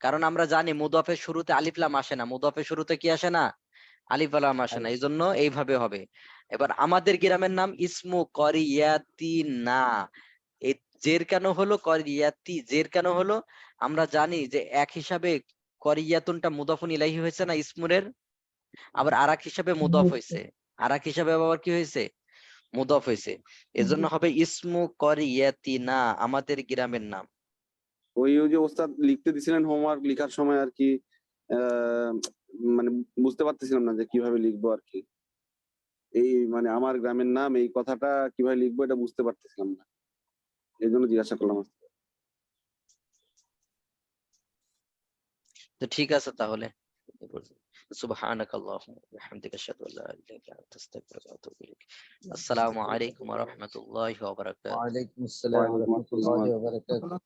কারণ আমরা জানি মুদাফের শুরুতে আলিফ লাম আসে না, মুদাফের শুরুতে কি আসে না? আলিফ লাম আসে না, এই জন্য এইভাবে হবে। এবার আমাদের গ্রামের নাম ইসমু করিয়াতি না, এই জের কেন হলো করিয়াতি, জের কেন হলো? আমরা জানি যে এক হিসাবে করিয়াতুনটা মুদাফুন ইলাইহি হয়েছে না ইসমুরের, আবার আরেক হিসাবে মুদাফ হয়েছে, আরেক হিসাবে আবার কি হয়েছে? মুদাফ হয়েছে। এজন্য হবে ইসমু করিয়াতি না, আমাদের গ্রামের নাম। ওই যে ওস্তাদ লিখতে দিছিলেন হোমওয়ার্ক লেখার সময় আর কি, মানে বুঝতে পারতেছিলাম না যে কিভাবে লিখবো আর কি। এই মানে আমার গ্রামের নাম, এই কথাটা কিভাবে লিখবো এটা বুঝতে পারতেছিলাম না, এই জন্য জিজ্ঞাসা করলাম। তো ঠিক আছে, তাহলে সুবহানাকাল্লাহুম্মা ওয়া বিহামদিকা আশহাদু আল্লা ইলাহা ইল্লা আনতা আস্তাগফিরুকা ওয়া আতুবু ইলাইক। আসসালামু আলাইকুম ওয়া রাহমাতুল্লাহি ওয়া বারাকাতুহু। ওয়া আলাইকুম আসসালাম ওয়া রাহমাতুল্লাহি ওয়া বারাকাতুহু।